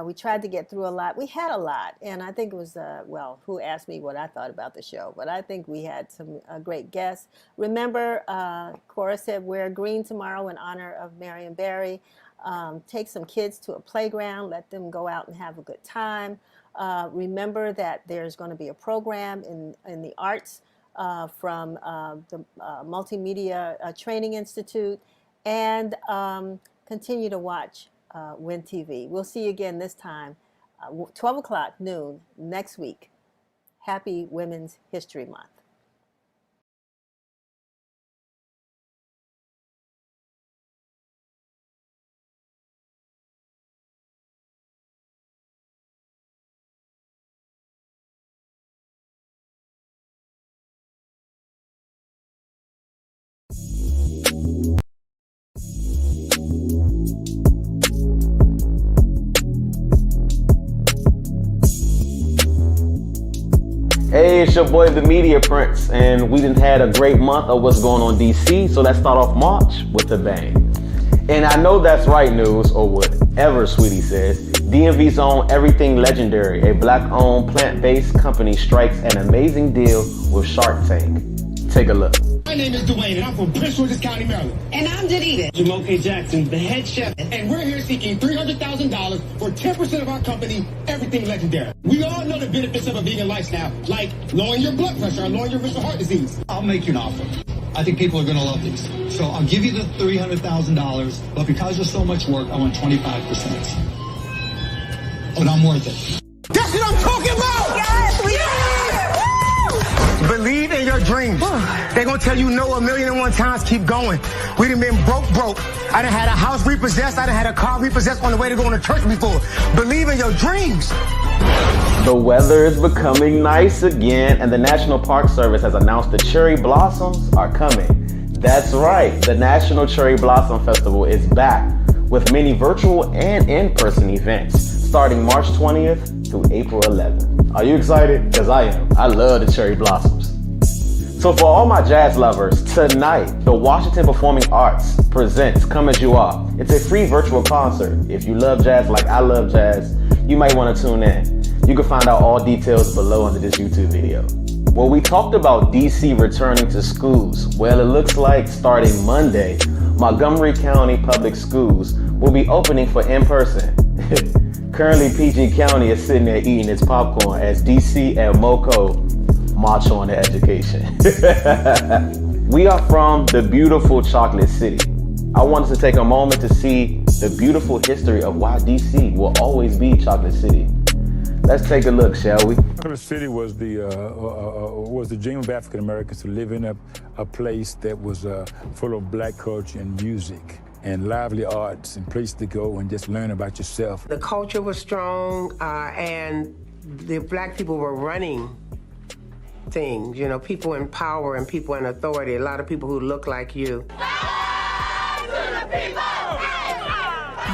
We tried to get through a lot. We had a lot, and I think it was, well, who asked me what I thought about the show, but I think we had some great guests. Remember, Cora said wear green tomorrow in honor of Marion Barry. Take some kids to a playground, let them go out and have a good time. Remember that there's going to be a program in the arts from the Multimedia Training Institute, and continue to watch WIN TV. We'll see you again this time, 12 o'clock noon next week. Happy Women's History Month. Hey, it's your boy, the Media Prince, and we done had a great month of what's going on DC, so let's start off March with a bang. And I know that's right, news, or whatever Sweetie says. DMV's own Everything Legendary, a black-owned, plant-based company, strikes an amazing deal with Shark Tank. Take a look. My name is Dwayne, and I'm from Prince George's County, Maryland. And I'm Danita. Jamal K. Jackson, the head chef. And we're here seeking $300,000 for 10% of our company, Everything Legendary. We all know the benefits of a vegan lifestyle, like lowering your blood pressure or lowering your risk of heart disease. I'll make you an offer. I think people are going to love these. So I'll give you the $300,000, but because there's so much work, I want 25%. But I'm worth it. That's what I'm talking about! Yes, we Believe in your dreams. They're gonna tell you no 1,000,001 times, keep going. We done been broke. I done had a house repossessed, I done had a car repossessed on the way to going to church before. Believe in your dreams. The weather is becoming nice again, and the National Park Service has announced the cherry blossoms are coming. That's right, the National Cherry Blossom Festival is back with many virtual and in-person events starting March 20th through April 11th. Are you excited? Because I am. I love the cherry blossoms. So for all my jazz lovers, tonight, the Washington Performing Arts presents Come As You Are. It's a free virtual concert. If you love jazz like I love jazz, you might want to tune in. You can find out all details below under this YouTube video. Well, we talked about DC returning to schools. Well, it looks like starting Monday, Montgomery County Public Schools will be opening for in-person. Currently, PG County is sitting there eating its popcorn as DC and MoCo march on to education. We are from the beautiful Chocolate City. I wanted to take a moment to see the beautiful history of why DC will always be Chocolate City. Let's take a look, shall we? Chocolate City was the dream of African Americans to live in a place that was full of black culture and music and lively arts and place to go and just learn about yourself. The culture was strong, and the black people were running things, you know, people in power and people in authority, a lot of people who look like you.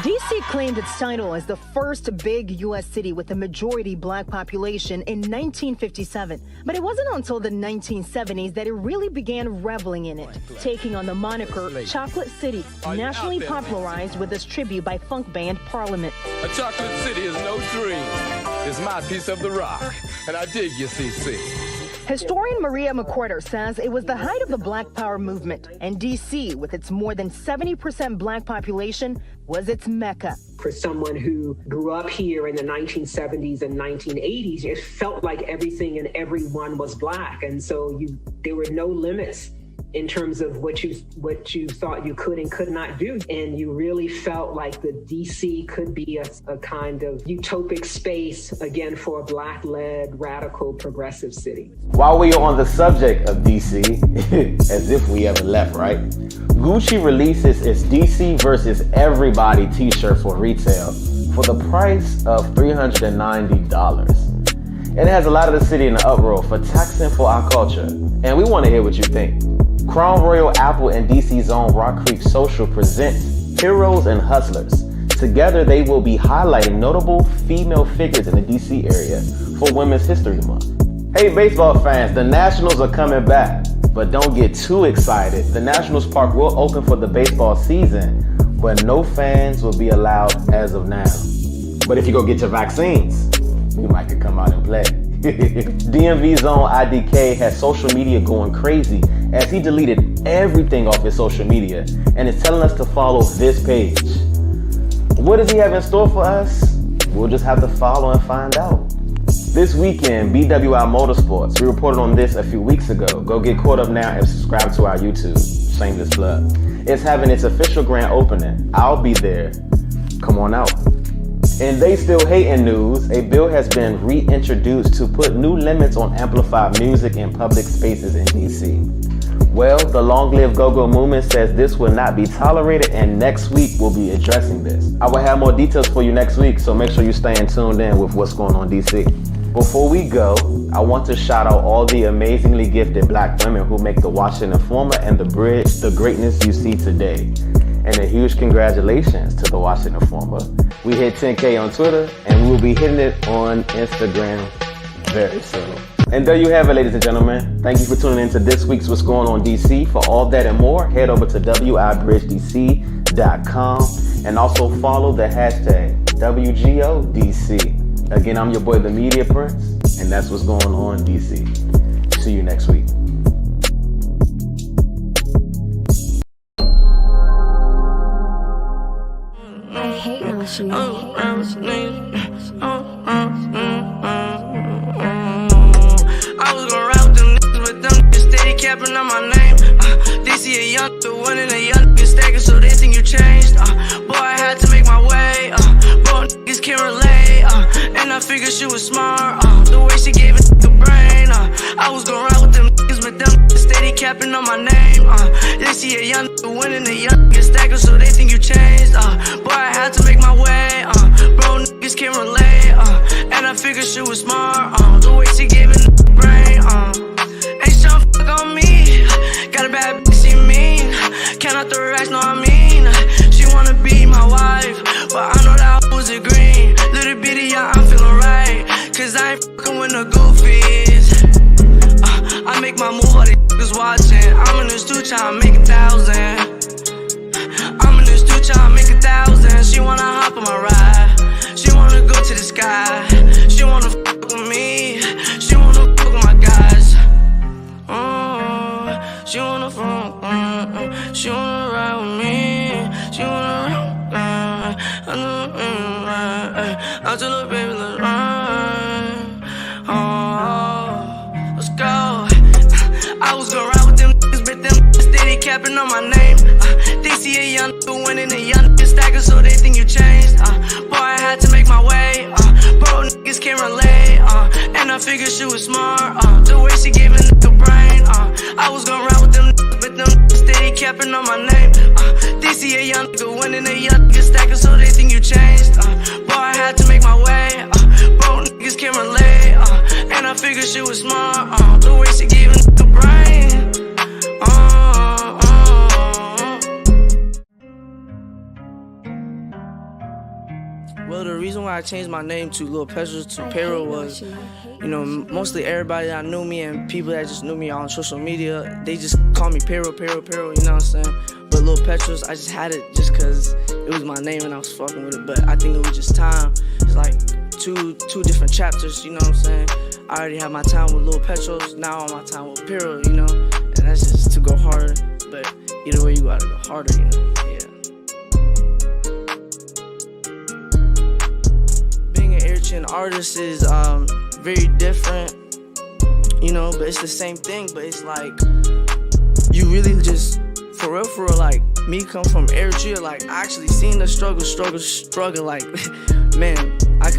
DC claimed its title as the first big U.S. city with a majority black population in 1957. But it wasn't until the 1970s that it really began reveling in it, taking on the moniker Chocolate City, nationally popularized with this tribute by funk band Parliament. A chocolate city is no dream. It's my piece of the rock, and I dig you, CC. Historian Maria McWhorter says it was the height of the Black Power movement, and D.C., with its more than 70% Black population, was its mecca. For someone who grew up here in the 1970s and 1980s, it felt like everything and everyone was Black, and so there were no limits in terms of what you thought you could and could not do. And you really felt like the DC could be a kind of utopic space, again, for a Black-led, radical, progressive city. While we are on the subject of DC, as if we ever left, right? Gucci releases its DC versus Everybody t-shirt for retail for the price of $390. It has a lot of the city in the uproar for taxing for our culture, and we want to hear what you think. Crown Royal Apple and DC's own Rock Creek Social presents Heroes and Hustlers. Together, they will be highlighting notable female figures in the DC area for Women's History Month. Hey, baseball fans, the Nationals are coming back, but don't get too excited. The Nationals Park will open for the baseball season, but no fans will be allowed as of now. But if you go get your vaccines, you might could come out and play. DMV's own IDK has social media going crazy as he deleted everything off his social media and is telling us to follow this page. What does he have in store for us? We'll just have to follow and find out. This weekend, BWI Motorsports, we reported on this a few weeks ago. Go get caught up now and subscribe to our YouTube. Shameless plug. It's having its official grand opening. I'll be there. Come on out. In They Still Hatin' news, a bill has been reintroduced to put new limits on amplified music in public spaces in DC. Well, the Long Live Go-Go movement says this will not be tolerated, and next week we'll be addressing this. I will have more details for you next week, so make sure you stay tuned in with what's going on in DC. Before we go, I want to shout out all the amazingly gifted Black women who make the Washington Informer and The Bridge the greatness you see today. And a huge congratulations to the Washington Informer. We hit 10K on Twitter, and we will be hitting it on Instagram very soon. And there you have it, ladies and gentlemen. Thank you for tuning in to this week's What's Going On DC. For all that and more, head over to wibridgedc.com and also follow the hashtag WGODC. Again, I'm your boy, the Media Prince, and that's what's going on DC. See you next week. I was gon' ride with them niggas, but them niggas steady capping on my name. They see a young nigga winning, a young nigga stacking, so they think you changed. Boy, I had to make my way. Bro, niggas can't relate. And I figured she was smart. The way she gave it the brain. I was gon' ride with them niggas, but them niggas steady capping on my name. They see a young nigga winning, a young nigga stacking, so they think you changed. Boy, I had to make my way. Bro, niggas can't relate. And I figured she was smart. The way she gave it the brain. Ain't tryna fuck on me. Got a bad bitch, she mean. Cannot throw racks, know what I mean. She wanna be my wife, but I know that I was a green. Little bitty, yeah, I'm feeling right. Cause I ain't fucking with no goofies. I make my move, all these niggas watching. I'm in the studio trying to make 1,000. I'm in the studio trying to make 1,000. She wanna hop on my ride. She wanna go to the sky. She wanna fuck with me. She wanna fuck with my guys. She wanna fuck. She wanna ride with me. She wanna ride. I tell her, baby, let's ride. Let's go. I was gon' ride with them niggas, but them niggas steady capping on my name. They see a young nigga winning, a young nigga stacking, so they think you changed. Boy, I had to make my way. Bro, niggas can't relate. And I figured she was smart. The way she gave it the brain. I was gon' ride with them niggas, but them niggas steady capping on my name. They see a young nigga winning, a young nigga stacking, so they think you changed. Boy, I had to make my way. Bro, niggas can't relate. And I figured she was smart. The way she gave it the brain. Well, the reason why I changed my name to Lil Petrol to Payroll was, you know, mostly everybody that knew me and people that just knew me on social media, they just call me Payroll, you know what I'm saying? But Lil Petrol, I just had it just because it was my name and I was fucking with it. But I think it was just time. It's like two different chapters, you know what I'm saying? I already have my time with Lil Petros, now I'm my time with Piro, you know? And that's just to go harder, but either way you gotta go harder, you know? Yeah. Being an air artist is very different, you know, but it's the same thing, but it's like, you really just, for real, like, me come from Eritrea, like, I actually seen the struggle, like, man, I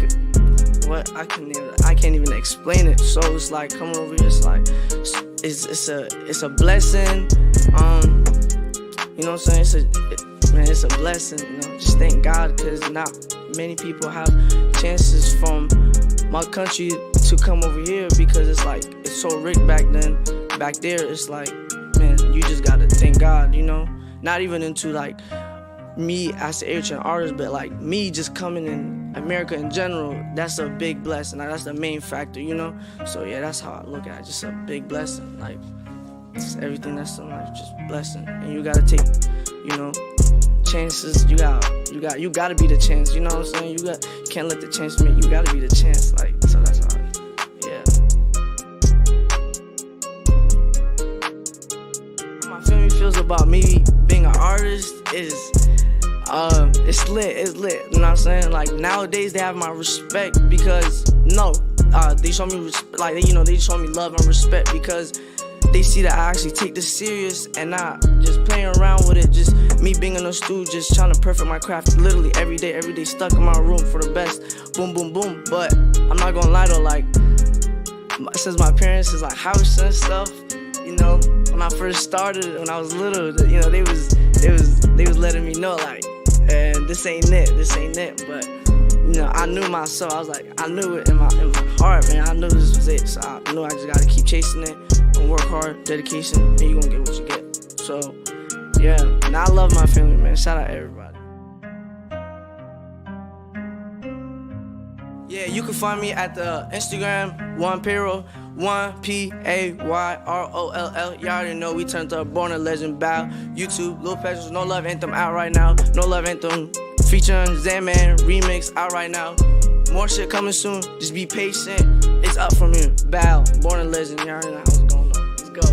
can't even explain it. So it's like, coming over here, it's like, it's a blessing, you know what I'm saying, it's a blessing, you know, just thank God, because not many people have chances from my country to come over here, because it's like, it's so rigged back then. Back there, it's like, man, you just gotta thank God, you know? Not even into like me as an Eritrean artist, but like me just coming in America in general, that's a big blessing. Like, that's the main factor, you know? So yeah, that's how I look at it, just a big blessing. Like, just everything that's in life, just blessing. And you gotta take, you know, chances. You gotta be the chance, you know what I'm saying? You can't let the chance make, you gotta be the chance, like, so that's how yeah. How my family feels about me being an artist is, it's lit, you know what I'm saying? Like, nowadays they have my respect because, they show me, like, you know, they show me love and respect because they see that I actually take this serious and not just playing around with it, just me being in the studio, just trying to perfect my craft literally every day, stuck in my room for the best, boom, boom, boom. But I'm not gonna lie though, like, since my parents is like house and stuff, you know, when I first started, when I was little, you know, they was letting me know, like, and this ain't it, but, you know, I knew myself, I was like, I knew it in my heart, man, I knew this was it, so I knew I just gotta keep chasing it and work hard, dedication, and you gonna get what you get. So, yeah, and I love my family, man, shout out everybody. Yeah, you can find me at the Instagram, 1Payroll, 1PAYROLL. You already know we turned up Born a Legend Bow. YouTube, Lil Petros, No Love Anthem out right now. No Love Anthem featuring Zaman remix out right now. More shit coming soon, just be patient. It's up from here. Bow, Born a Legend, you already know how it's going on. Let's go.